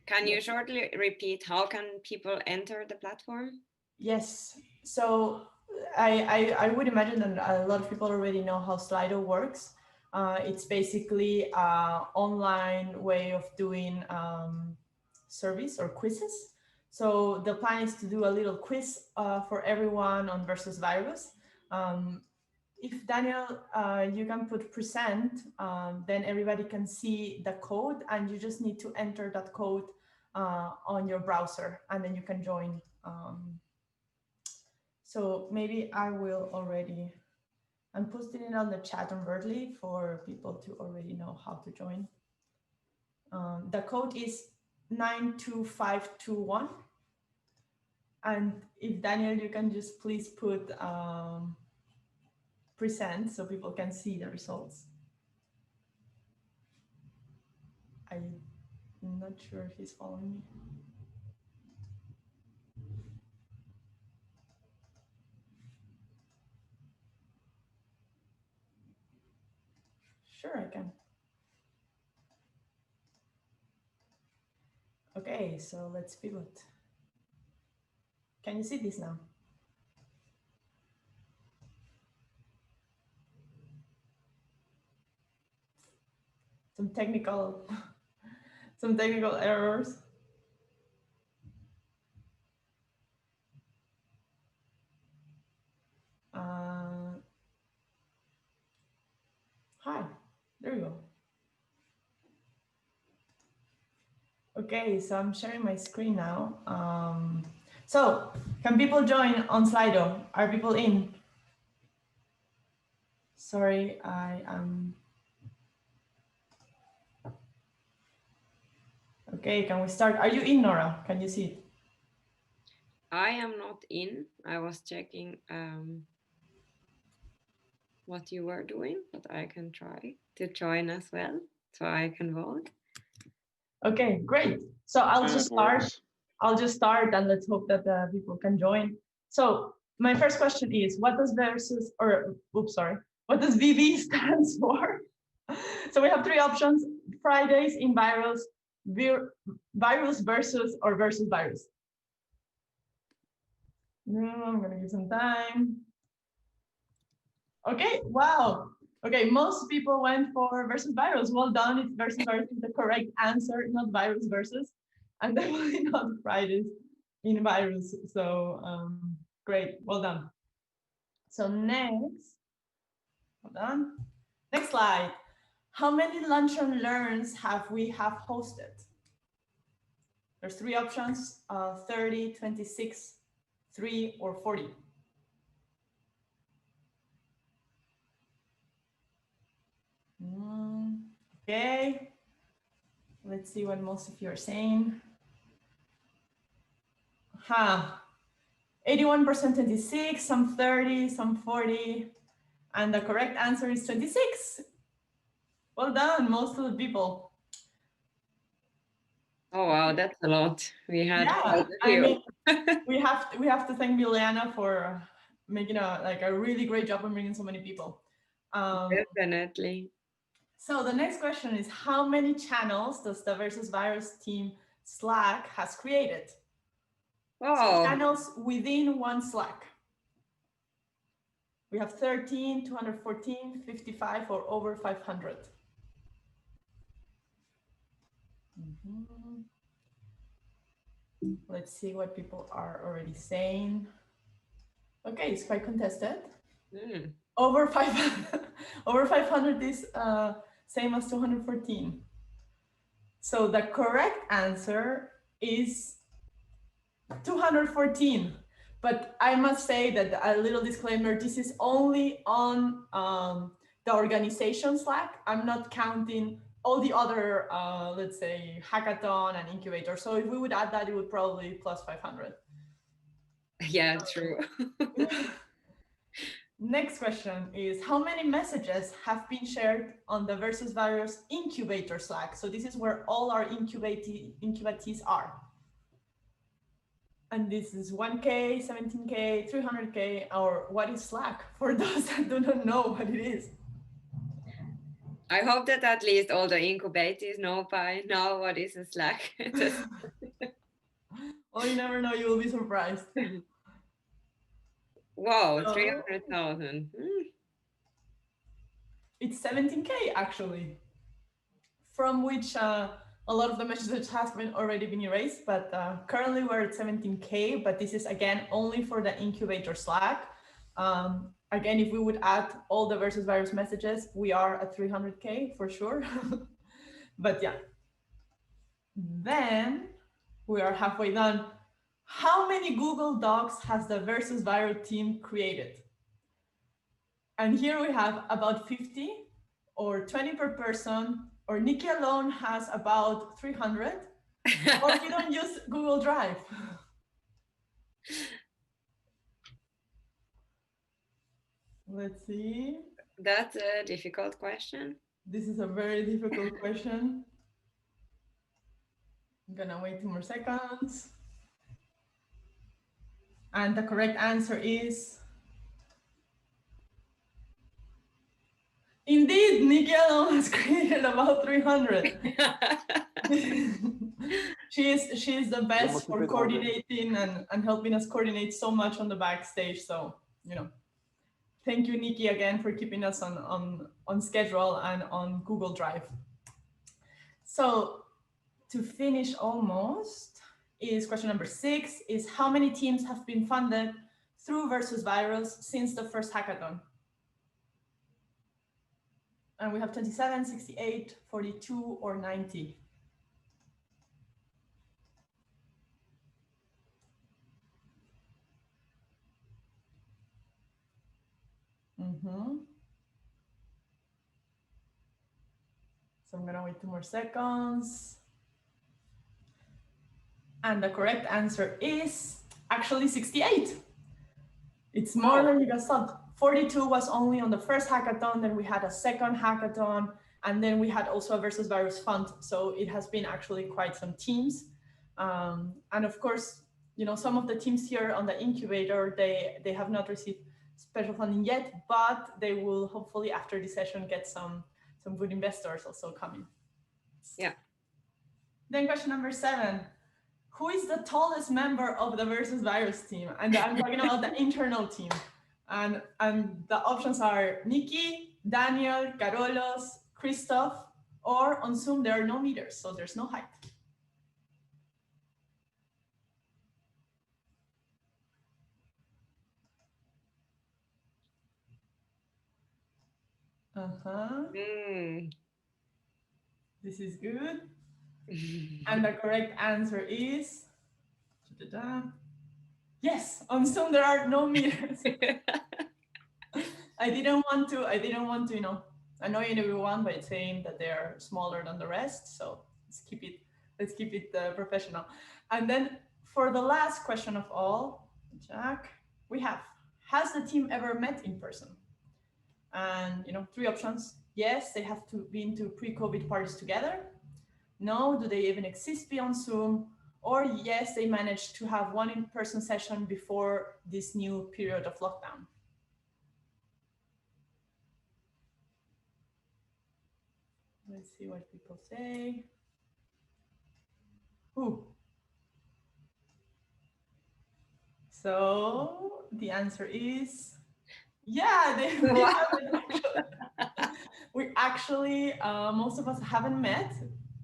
can you shortly repeat how can people enter the platform? Yes. So I would imagine that a lot of people already know how Slido works. It's basically an online way of doing surveys or quizzes. So the plan is to do a little quiz for everyone on versus virus. If Daniel, you can put present, then everybody can see the code, and you just need to enter that code on your browser, and then you can join. So maybe I will already, I'm posting it on the chat overtly for people to already know how to join. The code is 92521. And if Daniel, you can just please put present so people can see the results. I'm not sure if he's following me. Sure, I can. Okay, so let's pivot. Can you see this now? Some technical errors. Hi, there you go. Okay, so I'm sharing my screen now. So can people join on Slido? Are people in? Sorry, I am. Okay, can we start? Are you in, Nora? Can you see it? I am not in. I was checking what you were doing, but I can try to join as well, so I can vote. Okay, great. So I'll Yeah, just it start. works. I'll just start, and let's hope that people can join. So my first question is, what does versus, or oops, sorry, what does VV stands for? So we have three options: Fridays in virus, virus versus, or versus virus. I'm gonna give some time. Okay, wow. Okay, most people went for versus virus. Well done. It's versus virus is the correct answer, not virus versus, and definitely not Fridays in virus. So great, well done. So next, hold on. Next slide. How many lunch and learns have we hosted? There's three options: 30, 26, 3, or 40. Okay, let's see what most of you are saying. 81% 26, some 30, some 40, and the correct answer is 26. Well done, most of the people. Oh wow, that's a lot. We had Yeah, quite a few. I mean, we have to thank Juliana for making a really great job of bringing so many people. Definitely. So the next question is, how many channels does the Versus Virus team Slack has created? Oh. So channels within one Slack. We have 13, 214, 55, or over 500. Let's see what people are already saying. Okay, it's quite contested. Over 500, over 500 is same as 214. So the correct answer is 214. But I must say that a little disclaimer, this is only on the organization Slack. I'm not counting all the other, let's say, hackathon and incubator. So if we would add that, it would probably plus 500. Yeah, true. Next question is, how many messages have been shared on the Versus Virus Incubator Slack? So this is where all our incubatees are. And this is 1K, 17K, 300K, or what is Slack for those that do not know what it is? I hope that at least all the incubators know by now what is a Slack. Well, you never know, you will be surprised. Wow, 300,000. It's 17K actually, from which a lot of the messages have already been erased, but currently we're at 17K, but this is again only for the incubator Slack. Again, if we would add all the Versus Virus messages, we are at 300K for sure. But yeah, then we are halfway done. How many Google Docs has the Versus Virus team created? And here we have about 50 or 20 per person, or Nikki alone has about 300, or you don't use Google Drive. Let's see. That's a difficult question. This is a very difficult question. I'm gonna wait 2 more seconds. And the correct answer is, indeed, Nikki alone has created about 300. She is the best for coordinating and helping us coordinate so much on the backstage. So, you know, thank you, Nikki, again for keeping us on schedule and on Google Drive. So to finish almost is question number 6 is, how many teams have been funded through Versus Virus since the first hackathon? And we have 27, 68, 42, or 90. So I'm gonna wait 2 more seconds. And the correct answer is actually 68. It's more than you guys thought. 42 was only on the first hackathon, then we had a second hackathon, and then we had also a Versus Virus Fund. So it has been actually quite some teams. And of course, you know, some of the teams here on the incubator, they have not received special funding yet, but they will hopefully after this session get some good investors also coming. Yeah. Then question number 7. Who is the tallest member of the Versus Virus team? And I'm talking about the internal team. And the options are Nikki, Daniel, Carolus, Christoph, or on Zoom, there are no meters, so there's no height. This is good. And the correct answer is, yes, on Zoom there are no meters. I didn't want to, you know, annoy everyone by saying that they are smaller than the rest. So let's keep it professional. And then for the last question of all, Jack, we have, has the team ever met in person? And, you know, 3 options. Yes, they have been to pre-COVID parties together. No, do they even exist beyond Zoom? Or yes, they managed to have one in-person session before this new period of lockdown. Let's see what people say. Ooh. So the answer is, yeah, they haven't actually. We actually, most of us haven't met,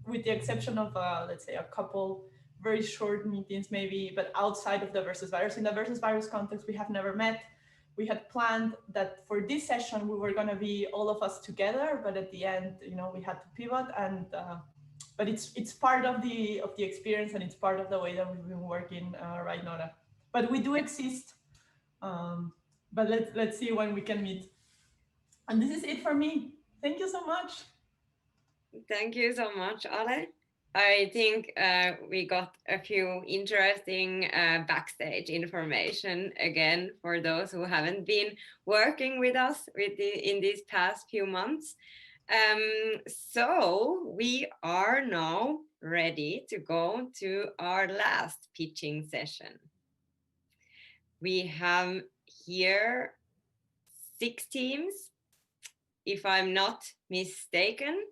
with the exception of, let's say, a couple very short meetings maybe, but outside of the Versus Virus. In the Versus Virus context, we have never met. We had planned that for this session, we were gonna be all of us together, but at the end, you know, we had to pivot, and but it's part of the experience, and it's part of the way that we've been working right now. But we do exist, but let's see when we can meet. And this is it for me. Thank you so much. Thank you so much, Ale. I think we got a few interesting backstage information again for those who haven't been working with us in these past few months. So we are now ready to go to our last pitching session. We have here 6 teams, if I'm not mistaken.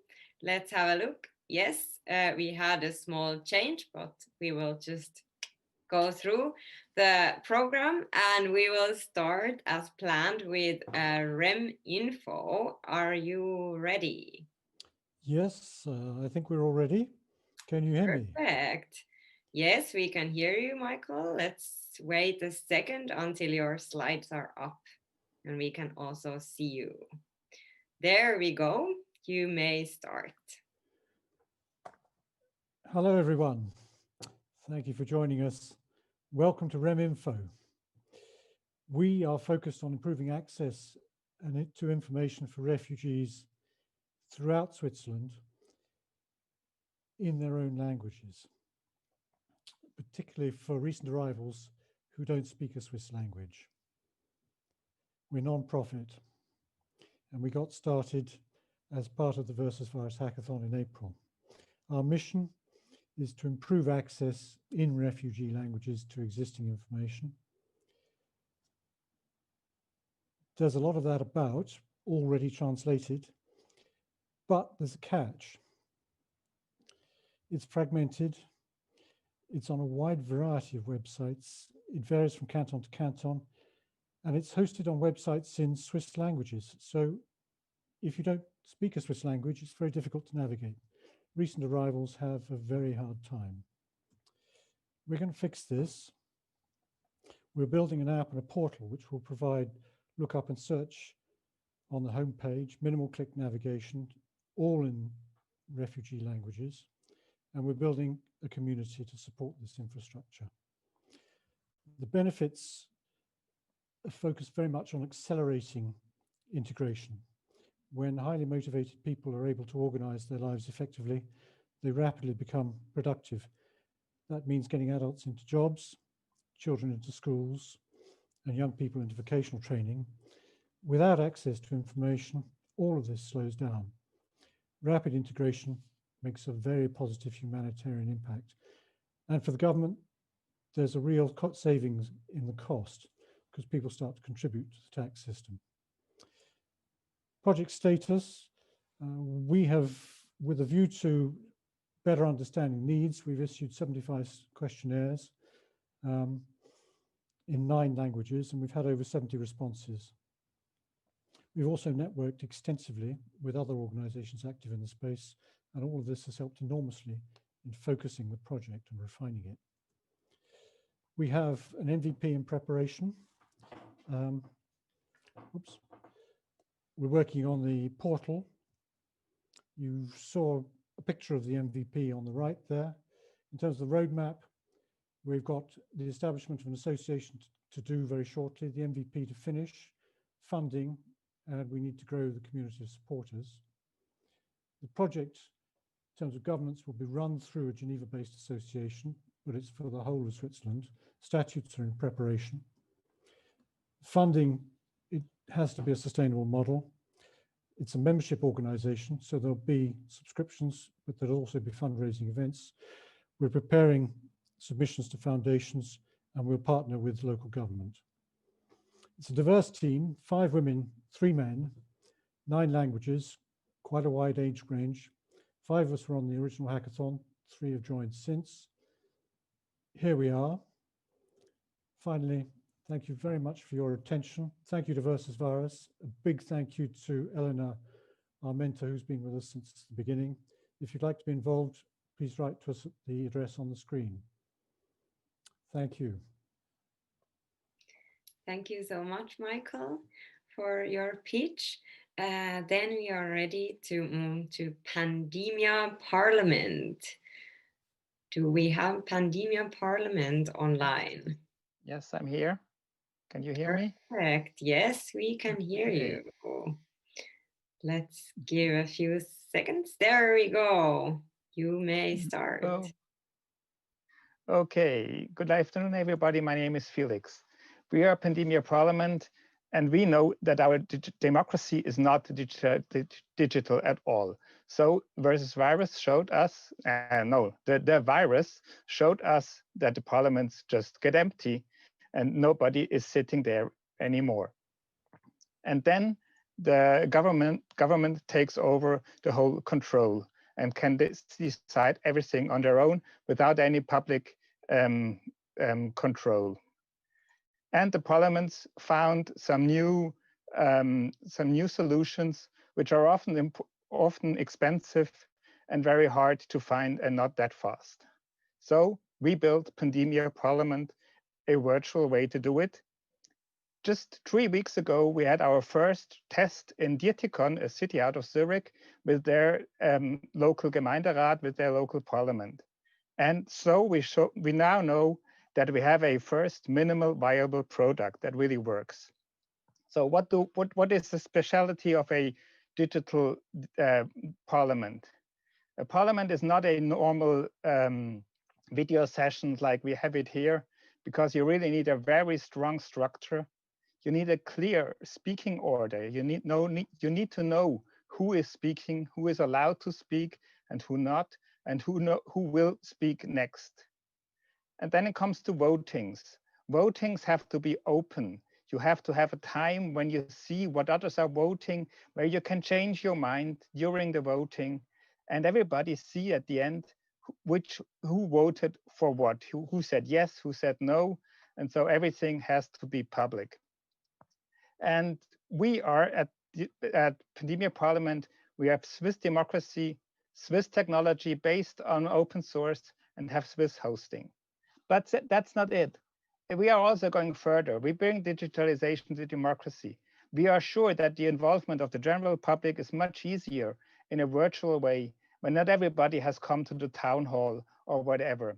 Let's have a look. Yes, we had a small change, but we will just go through the program, and we will start as planned with REM info. Are you ready? Yes, I think we're all ready. Can you hear me? Perfect. Yes, we can hear you, Michael. Let's wait a second until your slides are up and we can also see you. There we go. You may start. Hello, everyone. Thank you for joining us. Welcome to REM Info. We are focused on improving access to information for refugees throughout Switzerland in their own languages, particularly for recent arrivals who don't speak a Swiss language. We're non-profit, and we got started as part of the Versus Virus Hackathon in April. Our mission is to improve access in refugee languages to existing information. There's a lot of that about, already translated, but there's a catch. It's fragmented. It's on a wide variety of websites. It varies from canton to canton, and it's hosted on websites in Swiss languages. So if you don't speak a Swiss language, it's very difficult to navigate. Recent arrivals have a very hard time. We're going to fix this. We're building an app and a portal which will provide look up and search on the home page, minimal click navigation, all in refugee languages. And we're building a community to support this infrastructure. The benefits are focused very much on accelerating integration. When highly motivated people are able to organize their lives effectively, they rapidly become productive. That means getting adults into jobs, children into schools, and young people into vocational training. Without access to information, all of this slows down. Rapid integration makes a very positive humanitarian impact. And for the government, there's a real savings in the cost because people start to contribute to the tax system. Project status, we have, with a view to better understanding needs, we've issued 75 questionnaires in 9 languages, and we've had over 70 responses. We've also networked extensively with other organizations active in the space, and all of this has helped enormously in focusing the project and refining it. We have an MVP in preparation. We're working on the portal. You saw a picture of the MVP on the right there. In terms of the roadmap, we've got the establishment of an association to do very shortly, the MVP to finish, funding, and we need to grow the community of supporters. The project, in terms of governance, will be run through a Geneva-based association, but it's for the whole of Switzerland. Statutes are in preparation. Funding, it has to be a sustainable model. It's a membership organization, so there'll be subscriptions, but there'll also be fundraising events. We're preparing submissions to foundations, and we'll partner with local government. It's a diverse team, 5 women, 3 men, 9 languages, quite a wide age range. 5 of us were on the original hackathon, 3 have joined since. Here we are. Finally, thank you very much for your attention. Thank you to Versus Virus. A big thank you to Elena, our mentor, who's been with us since the beginning. If you'd like to be involved, please write to us at the address on the screen. Thank you. Thank you so much, Michael, for your pitch. Then we are ready to move to Pandemia Parliament. Do we have Pandemia Parliament online? Yes, I'm here. Can you hear me? Perfect. Yes, we can hear you. Let's give a few seconds. There we go. You may start. Okay. Good afternoon, everybody. My name is Felix. We are Pandemia Parliament, and we know that our democracy is not digital at all. So Versus Virus showed us, the virus showed us that the parliaments just get empty and nobody is sitting there anymore. And then the government takes over the whole control and can decide everything on their own without any public control. And the parliaments found some new solutions, which are often expensive and very hard to find and not that fast. So we built Pandemia Parliament, a virtual way to do it. Just 3 weeks ago, we had our first test in Dietikon, a city out of Zurich, with their local Gemeinderat, with their local parliament. And so we now know that we have a first minimal viable product that really works. So what is the specialty of a digital parliament? A parliament is not a normal video session like we have it here, because you really need a very strong structure. You need a clear speaking order. You need to know who is speaking, who is allowed to speak, and who not, and who will speak next. And then it comes to votings. Votings have to be open. You have to have a time when you see what others are voting, where you can change your mind during the voting, and everybody see at the end who voted for what, who said yes, who said no, and so everything has to be public. And we are at Pandemia Parliament, we have Swiss democracy, Swiss technology based on open source, and have Swiss hosting. But that's not it. We are also going further. We bring digitalization to democracy. We are sure that the involvement of the general public is much easier in a virtual way when not everybody has come to the town hall or whatever.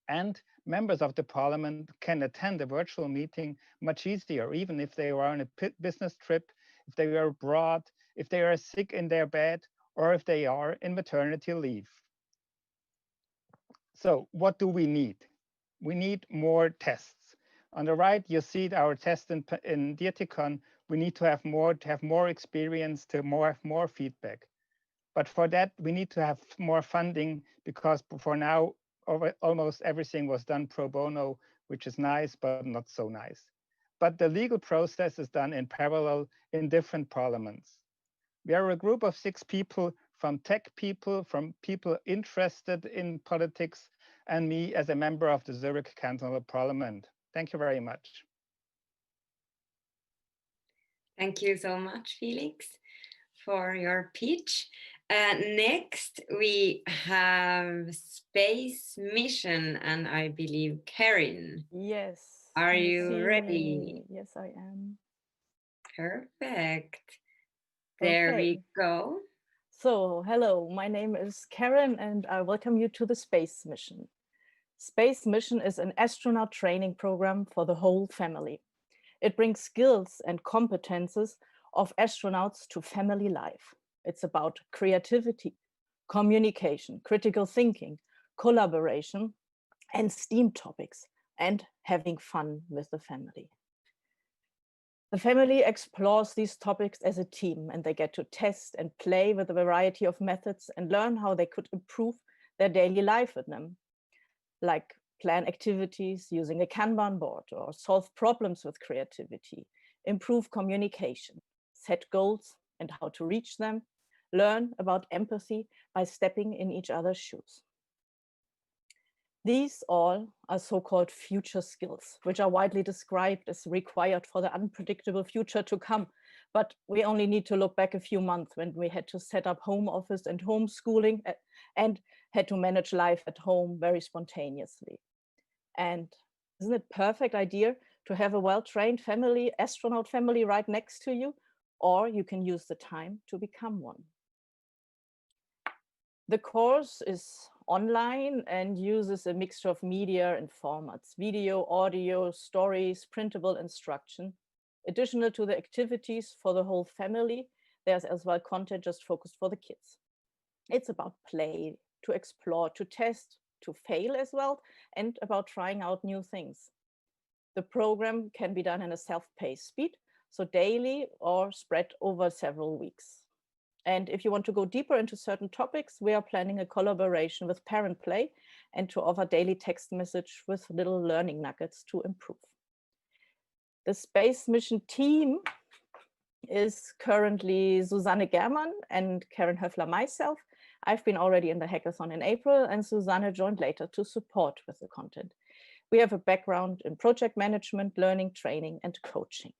And members of the parliament can attend a virtual meeting much easier, even if they are on a business trip, if they are abroad, if they are sick in their bed, or if they are in maternity leave. So what do we need? We need more tests. On the right, you see our test in Dietikon. We need to have more experience, to have more feedback. But for that, we need to have more funding, because for now, almost everything was done pro bono, which is nice, but not so nice. But the legal process is done in parallel in different parliaments. We are a group of 6 people, from tech people, from people interested in politics, and me as a member of the Zurich Cantonal Parliament. Thank you very much. Thank you so much, Felix, for your pitch. Next, we have Space Mission, and I believe Karin. Yes. Are you ready? Me? Yes, I am. Perfect. There we go. So, hello, my name is Karin, and I welcome you to the Space Mission. Space Mission is an astronaut training program for the whole family. It brings skills and competences of astronauts to family life. It's about creativity, communication, critical thinking, collaboration, and STEAM topics, and having fun with the family. The family explores these topics as a team, and they get to test and play with a variety of methods and learn how they could improve their daily life with them, like plan activities using a Kanban board, or solve problems with creativity, improve communication, set goals and how to reach them, learn about empathy by stepping in each other's shoes. These all are so-called future skills, which are widely described as required for the unpredictable future to come. But we only need to look back a few months when we had to set up home office and homeschooling and had to manage life at home very spontaneously. And isn't it a perfect idea to have a well-trained family, astronaut family right next to you? Or you can use the time to become one. The course is online and uses a mixture of media and formats: video, audio, stories, printable instruction. Additional to the activities for the whole family, there's as well content just focused for the kids. It's about play, to explore, to test, to fail as well, and about trying out new things. The program can be done in a self-paced speed, so daily or spread over several weeks. And if you want to go deeper into certain topics, we are planning a collaboration with Parent Play and to offer daily text message with little learning nuggets to improve. The Space Mission team is currently Susanne Germann and Karen Höfler myself. I've been already in the hackathon in April, and Susanne joined later to support with the content. We have a background in project management, learning, training, and coaching.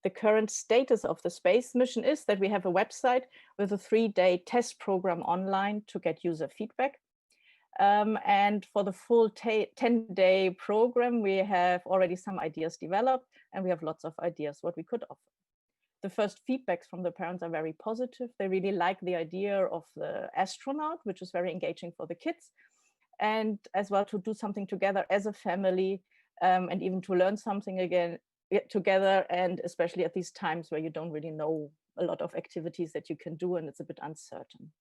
The current status of the Space Mission is that we have a website with a 3-day test program online to get user feedback. And for the full 10-day program, we have already some ideas developed, and we have lots of ideas what we could offer. The first feedbacks from the parents are very positive. They really like the idea of the astronaut, which is very engaging for the kids, and as well to do something together as a family, and even to learn something again together, and especially at these times where you don't really know a lot of activities that you can do and it's a bit uncertain.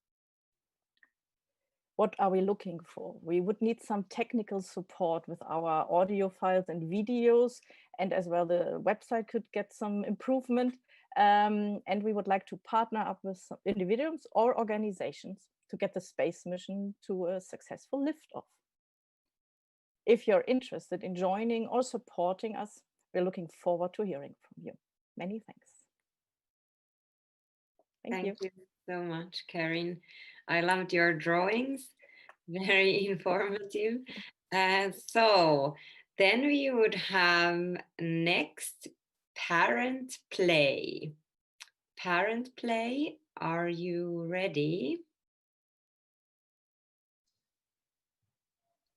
What are we looking for? We would need some technical support with our audio files and videos, and as well the website could get some improvement. And we would like to partner up with some individuals or organizations to get the Space Mission to a successful liftoff. If you're interested in joining or supporting us, we're looking forward to hearing from you. Many thanks. Thank you so much, Karin. I loved your drawings, very informative. So then we would have next Parent Play. Parent Play, are you ready?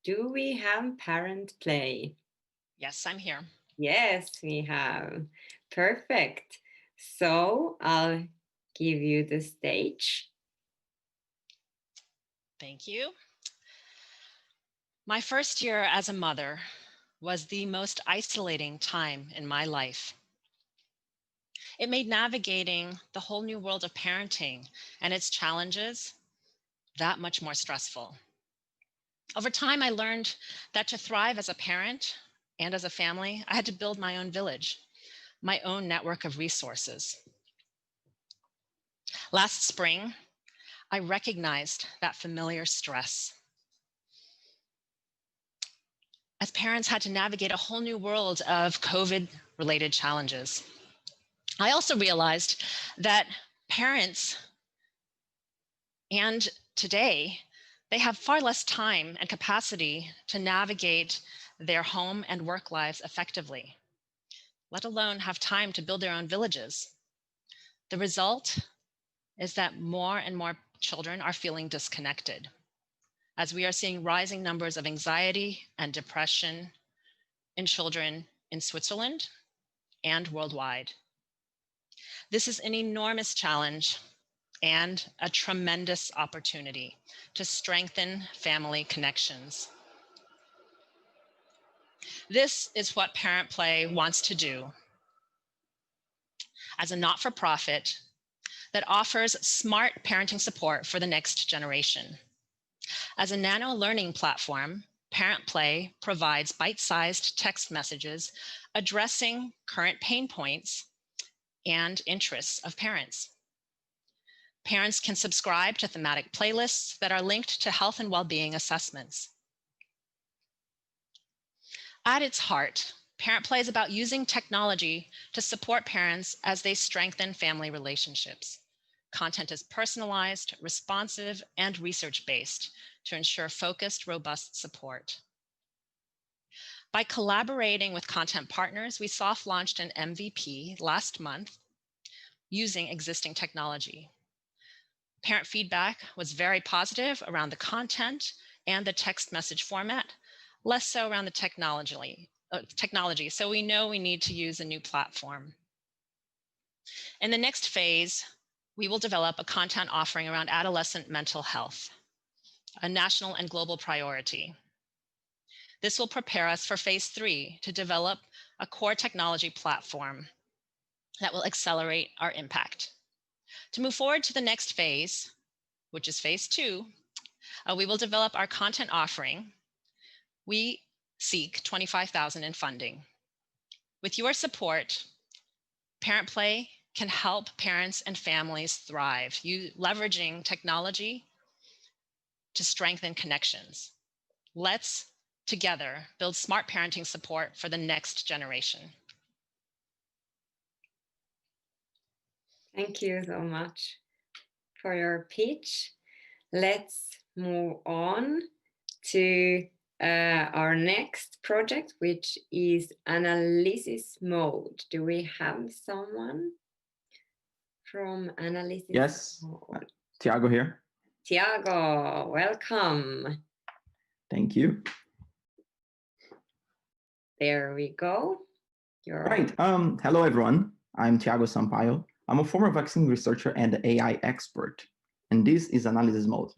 Do we have Parent Play? Yes, I'm here. Yes, we have. Perfect. So I'll give you the stage. Thank you. My first year as a mother was the most isolating time in my life. It made navigating the whole new world of parenting and its challenges that much more stressful. Over time, I learned that to thrive as a parent and as a family, I had to build my own village, my own network of resources. Last spring, I recognized that familiar stress. As parents had to navigate a whole new world of COVID-related challenges. I also realized that parents, and today, they have far less time and capacity to navigate their home and work lives effectively, let alone have time to build their own villages. The result is that more and more children are feeling disconnected, as we are seeing rising numbers of anxiety and depression in children in Switzerland and worldwide. This is an enormous challenge and a tremendous opportunity to strengthen family connections. This is what Parent Play wants to do as a not-for-profit that offers smart parenting support for the next generation. As a nano learning platform, Parent Play provides bite-sized text messages addressing current pain points and interests of parents. Parents can subscribe to thematic playlists that are linked to health and well-being assessments. At its heart, Parent Play is about using technology to support parents as they strengthen family relationships. Content is personalized, responsive, and research-based to ensure focused, robust support. By collaborating with content partners, we soft launched an MVP last month using existing technology. Parent feedback was very positive around the content and the text message format, less so around the technology. So we know we need to use a new platform. In the next phase, we will develop a content offering around adolescent mental health, a national and global priority. This will prepare us for phase 3 to develop a core technology platform that will accelerate our impact. To move forward to the next phase, which is phase 2, we will develop our content offering. We seek $25,000 in funding. With your support, Parent Play can help parents and families thrive, leveraging technology to strengthen connections. Let's together build smart parenting support for the next generation. Thank you so much for your pitch. Let's move on to our next project, which is analysis mode. Do we have someone from analysis? Yes, mode? Tiago here. Tiago, welcome. Thank you. There we go. You're Right. Hello, everyone. I'm Tiago Sampaio. I'm a former vaccine researcher and AI expert, and this is analysis mode.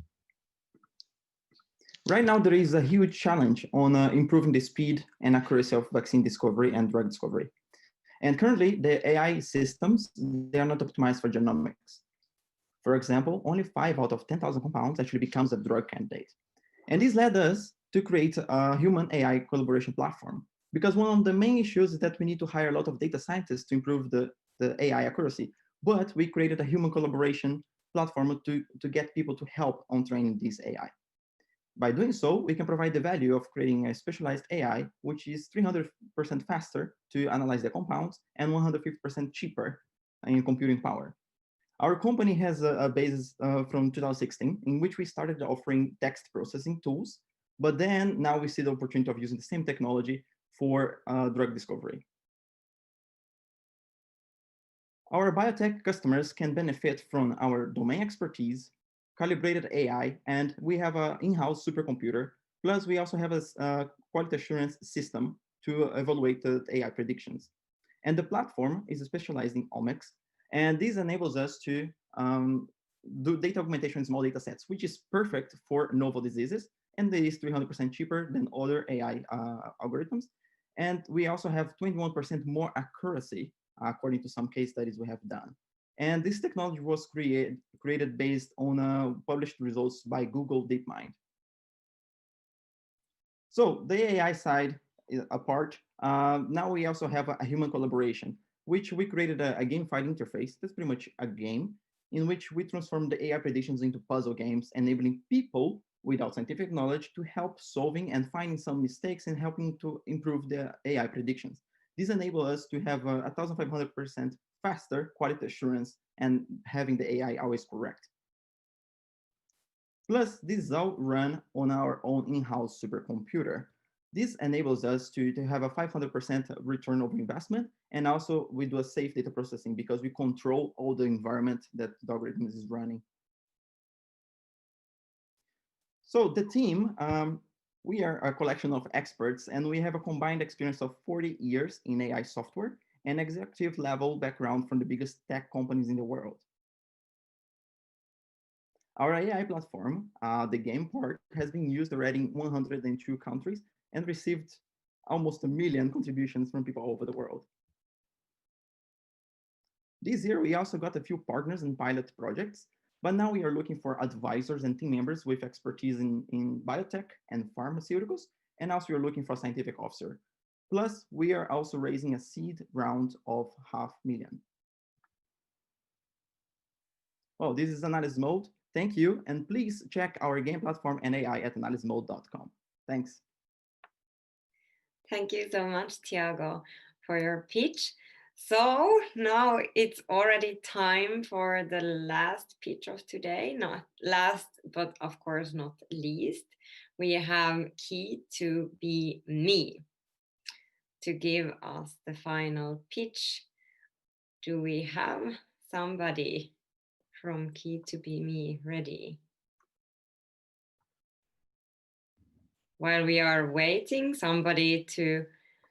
Right now, there is a huge challenge on improving the speed and accuracy of vaccine discovery and drug discovery. And currently, the AI systems, they are not optimized for genomics. For example, only 5 out of 10,000 compounds actually becomes a drug candidate. And this led us to create a human AI collaboration platform, because one of the main issues is that we need to hire a lot of data scientists to improve the AI accuracy. But we created a human collaboration platform to get people to help on training this AI. By doing so, we can provide the value of creating a specialized AI, which is 300% faster to analyze the compounds and 150% cheaper in computing power. Our company has a basis from 2016, in which we started offering text processing tools, but then now we see the opportunity of using the same technology for drug discovery. Our biotech customers can benefit from our domain expertise, calibrated AI, and we have an in-house supercomputer. Plus, we also have a quality assurance system to evaluate the AI predictions. And the platform is specialized in omics, and this enables us to do data augmentation in small data sets, which is perfect for novel diseases, and it is 300% cheaper than other AI algorithms. And we also have 21% more accuracy according to some case studies we have done. And this technology was created based on published results by Google DeepMind. So the AI side apart, now we also have a human collaboration, which we created a gamified interface. That's pretty much a game in which we transform the AI predictions into puzzle games, enabling people without scientific knowledge to help solving and finding some mistakes and helping to improve the AI predictions. This enables us to have 1,500% faster quality assurance and having the AI always correct. Plus, this is all run on our own in-house supercomputer. This enables us to have a 500% return of investment, and also we do a safe data processing because we control all the environment that the algorithm is running. So the team, we are a collection of experts, and we have a combined experience of 40 years in AI software and executive level background from the biggest tech companies in the world. Our AI platform, the game part, has been used already in 102 countries and received almost 1 million contributions from people all over the world. This year, we also got a few partners and pilot projects, but now we are looking for advisors and team members with expertise in biotech and pharmaceuticals, and also we are looking for a scientific officer. Plus, we are also raising a seed round of $500,000. Oh, this is Analysis Mode. Thank you, and please check our game platform and AI at analysmode.com. Thanks. Thank you so much, Tiago, for your pitch. So now it's already time for the last pitch of today. Not last, but of course not least. We have Key to Be Me to give us the final pitch. Do we have somebody from Key to Be Me ready? While we are waiting somebody to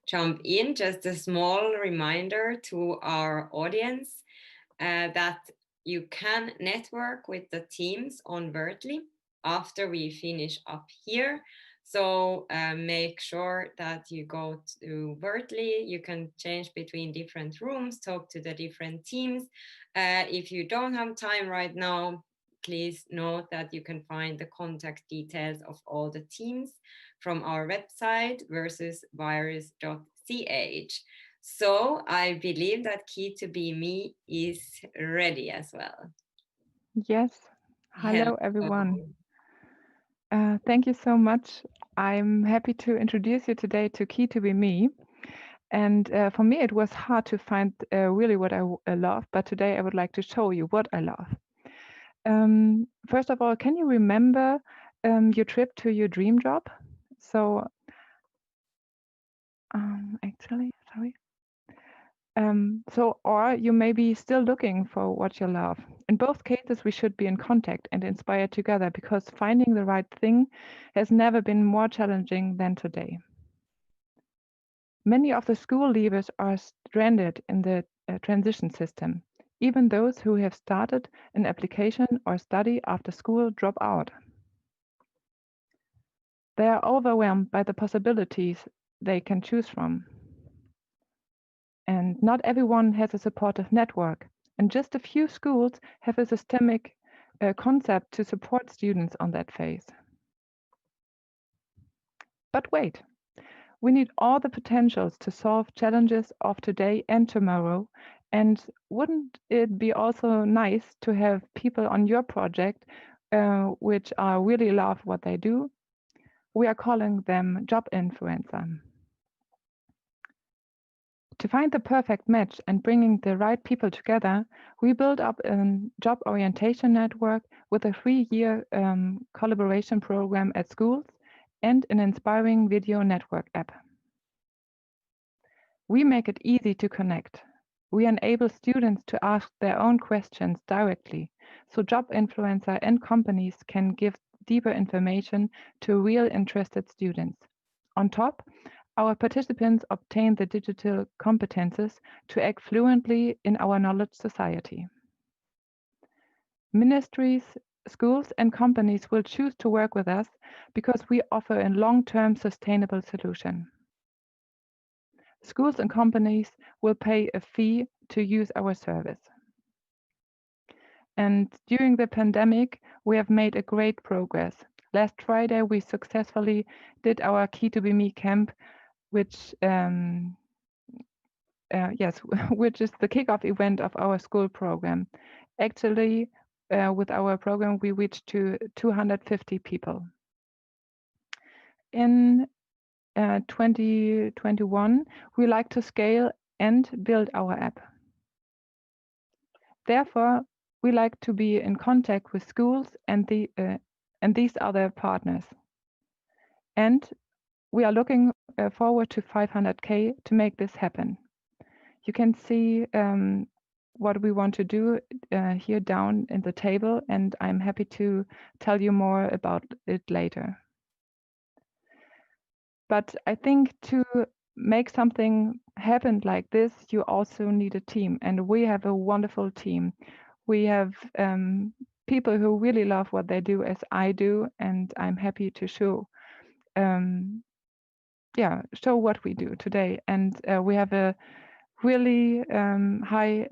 jump in, just a small reminder to our audience that you can network with the teams on Vertly after we finish up here. So make sure that you go to Vertly. You can change between different rooms, talk to the different teams. If you don't have time right now, please note that you can find the contact details of all the teams from our website versusvirus.ch. So I believe that Key to Be Me is ready as well. Yes. Hello, everyone. Thank you so much. I'm happy to introduce you today to Key to Be Me. And for me, it was hard to find really what I love, but today I would like to show you what I love. First of all, can you remember your trip to your dream job? So or you may be still looking for what you love. In both cases, we should be in contact and inspired together because finding the right thing has never been more challenging than today. Many of the school leavers are stranded in the transition system. Even those who have started an application or study after school drop out. They are overwhelmed by the possibilities they can choose from. And not everyone has a supportive network, and just a few schools have a systemic concept to support students on that phase. But wait, we need all the potentials to solve challenges of today and tomorrow. And wouldn't it be also nice to have people on your project which really love what they do? We are calling them job influencer. To find the perfect match and bringing the right people together, we built up a job orientation network with a 3-year collaboration program at schools and an inspiring video network app. We make it easy to connect. We enable students to ask their own questions directly, so job influencer and companies can give deeper information to real interested students. On top, our participants obtain the digital competences to act fluently in our knowledge society. Ministries, schools, and companies will choose to work with us because we offer a long-term sustainable solution. Schools and companies will pay a fee to use our service. And during the pandemic, we have made a great progress. Last Friday, we successfully did our Key2BeMe camp, which which is the kickoff event of our school program. Actually, with our program, we reached to 250 people. In 2021, we like to scale and build our app. Therefore, we like to be in contact with schools and these other partners. And we are looking forward to 500K to make this happen. You can see what we want to do here down in the table, and I'm happy to tell you more about it later. But I think to make something happen like this, you also need a team, and we have a wonderful team. We have people who really love what they do as I do, and I'm happy to show what we do today. And we have a really high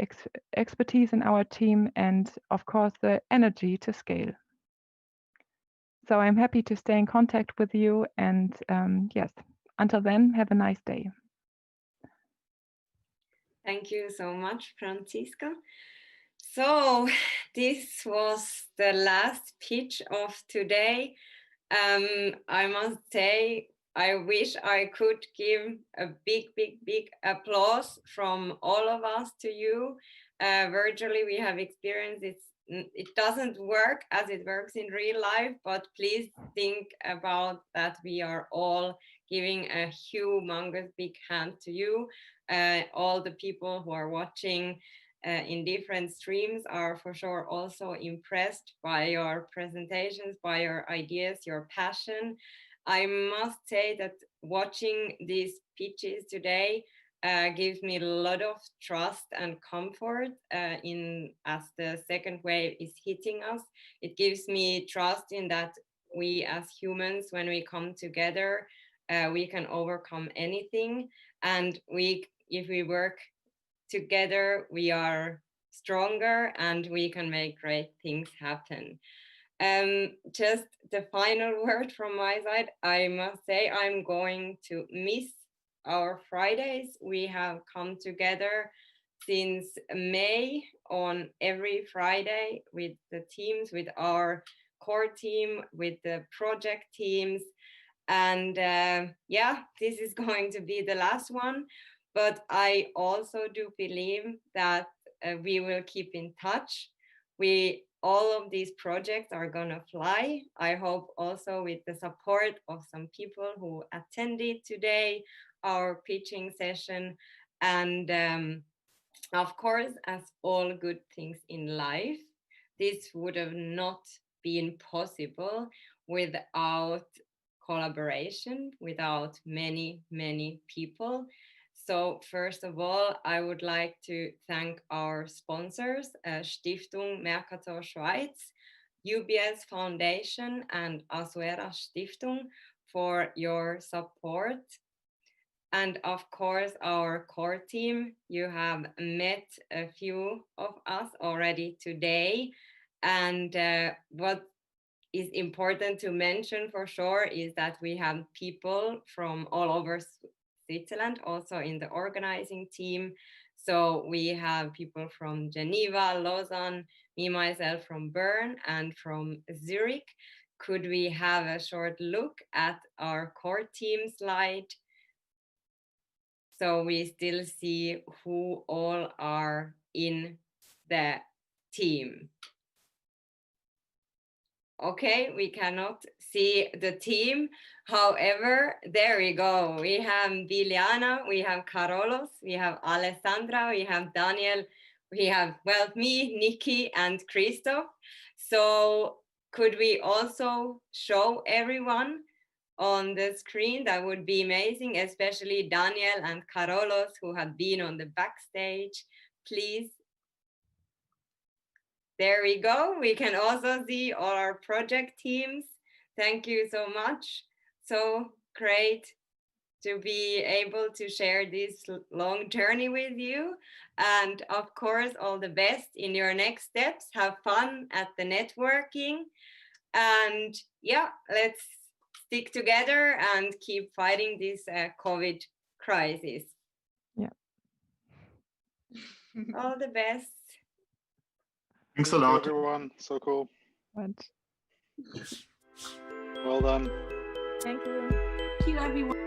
expertise in our team, and of course the energy to scale. So I'm happy to stay in contact with you, and yes, until then, have a nice day. Thank you so much, Franziska. So this was the last pitch of today. I must say, I wish I could give a big applause from all of us to you. Virtually, we have experienced it doesn't work as it works in real life, but please think about that we are all giving a humongous big hand to you. All the people who are watching in different streams are for sure also impressed by your presentations, by your ideas, your passion. I must say that watching these pitches today gives me a lot of trust and comfort as the second wave is hitting us. It gives me trust in that we as humans, when we come together, we can overcome anything. And if we work together, we are stronger and we can make great things happen. Just the final word from my side, I must say I'm going to miss our Fridays. We have come together since May on every Friday with the teams, with our core team, with the project teams. And this is going to be the last one. But I also do believe that we will keep in touch. All of these projects are gonna fly. I hope also with the support of some people who attended today, our pitching session. And of course, as all good things in life, this would have not been possible without collaboration, without many people. So first of all, I would like to thank our sponsors, Stiftung Mercator Schweiz, UBS Foundation, and Asuera Stiftung for your support. And of course, our core team. You have met a few of us already today. And what is important to mention for sure is that we have people from all over Switzerland, also in the organizing team. So we have people from Geneva, Lausanne, me, myself from Bern and from Zurich. Could we have a short look at our core team slide? So we still see who all are in the team. Okay, we cannot see the team. However, there we go. We have Biliana, we have Carolos, we have Alessandra, we have Daniel, we have, well, me, Nikki, and Christoph. So could we also show everyone on the screen? That would be amazing, especially Daniel and Carolos, who have been on the backstage. Please. There we go. We can also see all our project teams. Thank you so much. So great to be able to share this long journey with you. And of course, all the best in your next steps. Have fun at the networking. And yeah, let's stick together and keep fighting this COVID crisis. Yeah. All the best. Thanks a lot, everyone. So cool. What? Well done. Thank you. Thank you, everyone.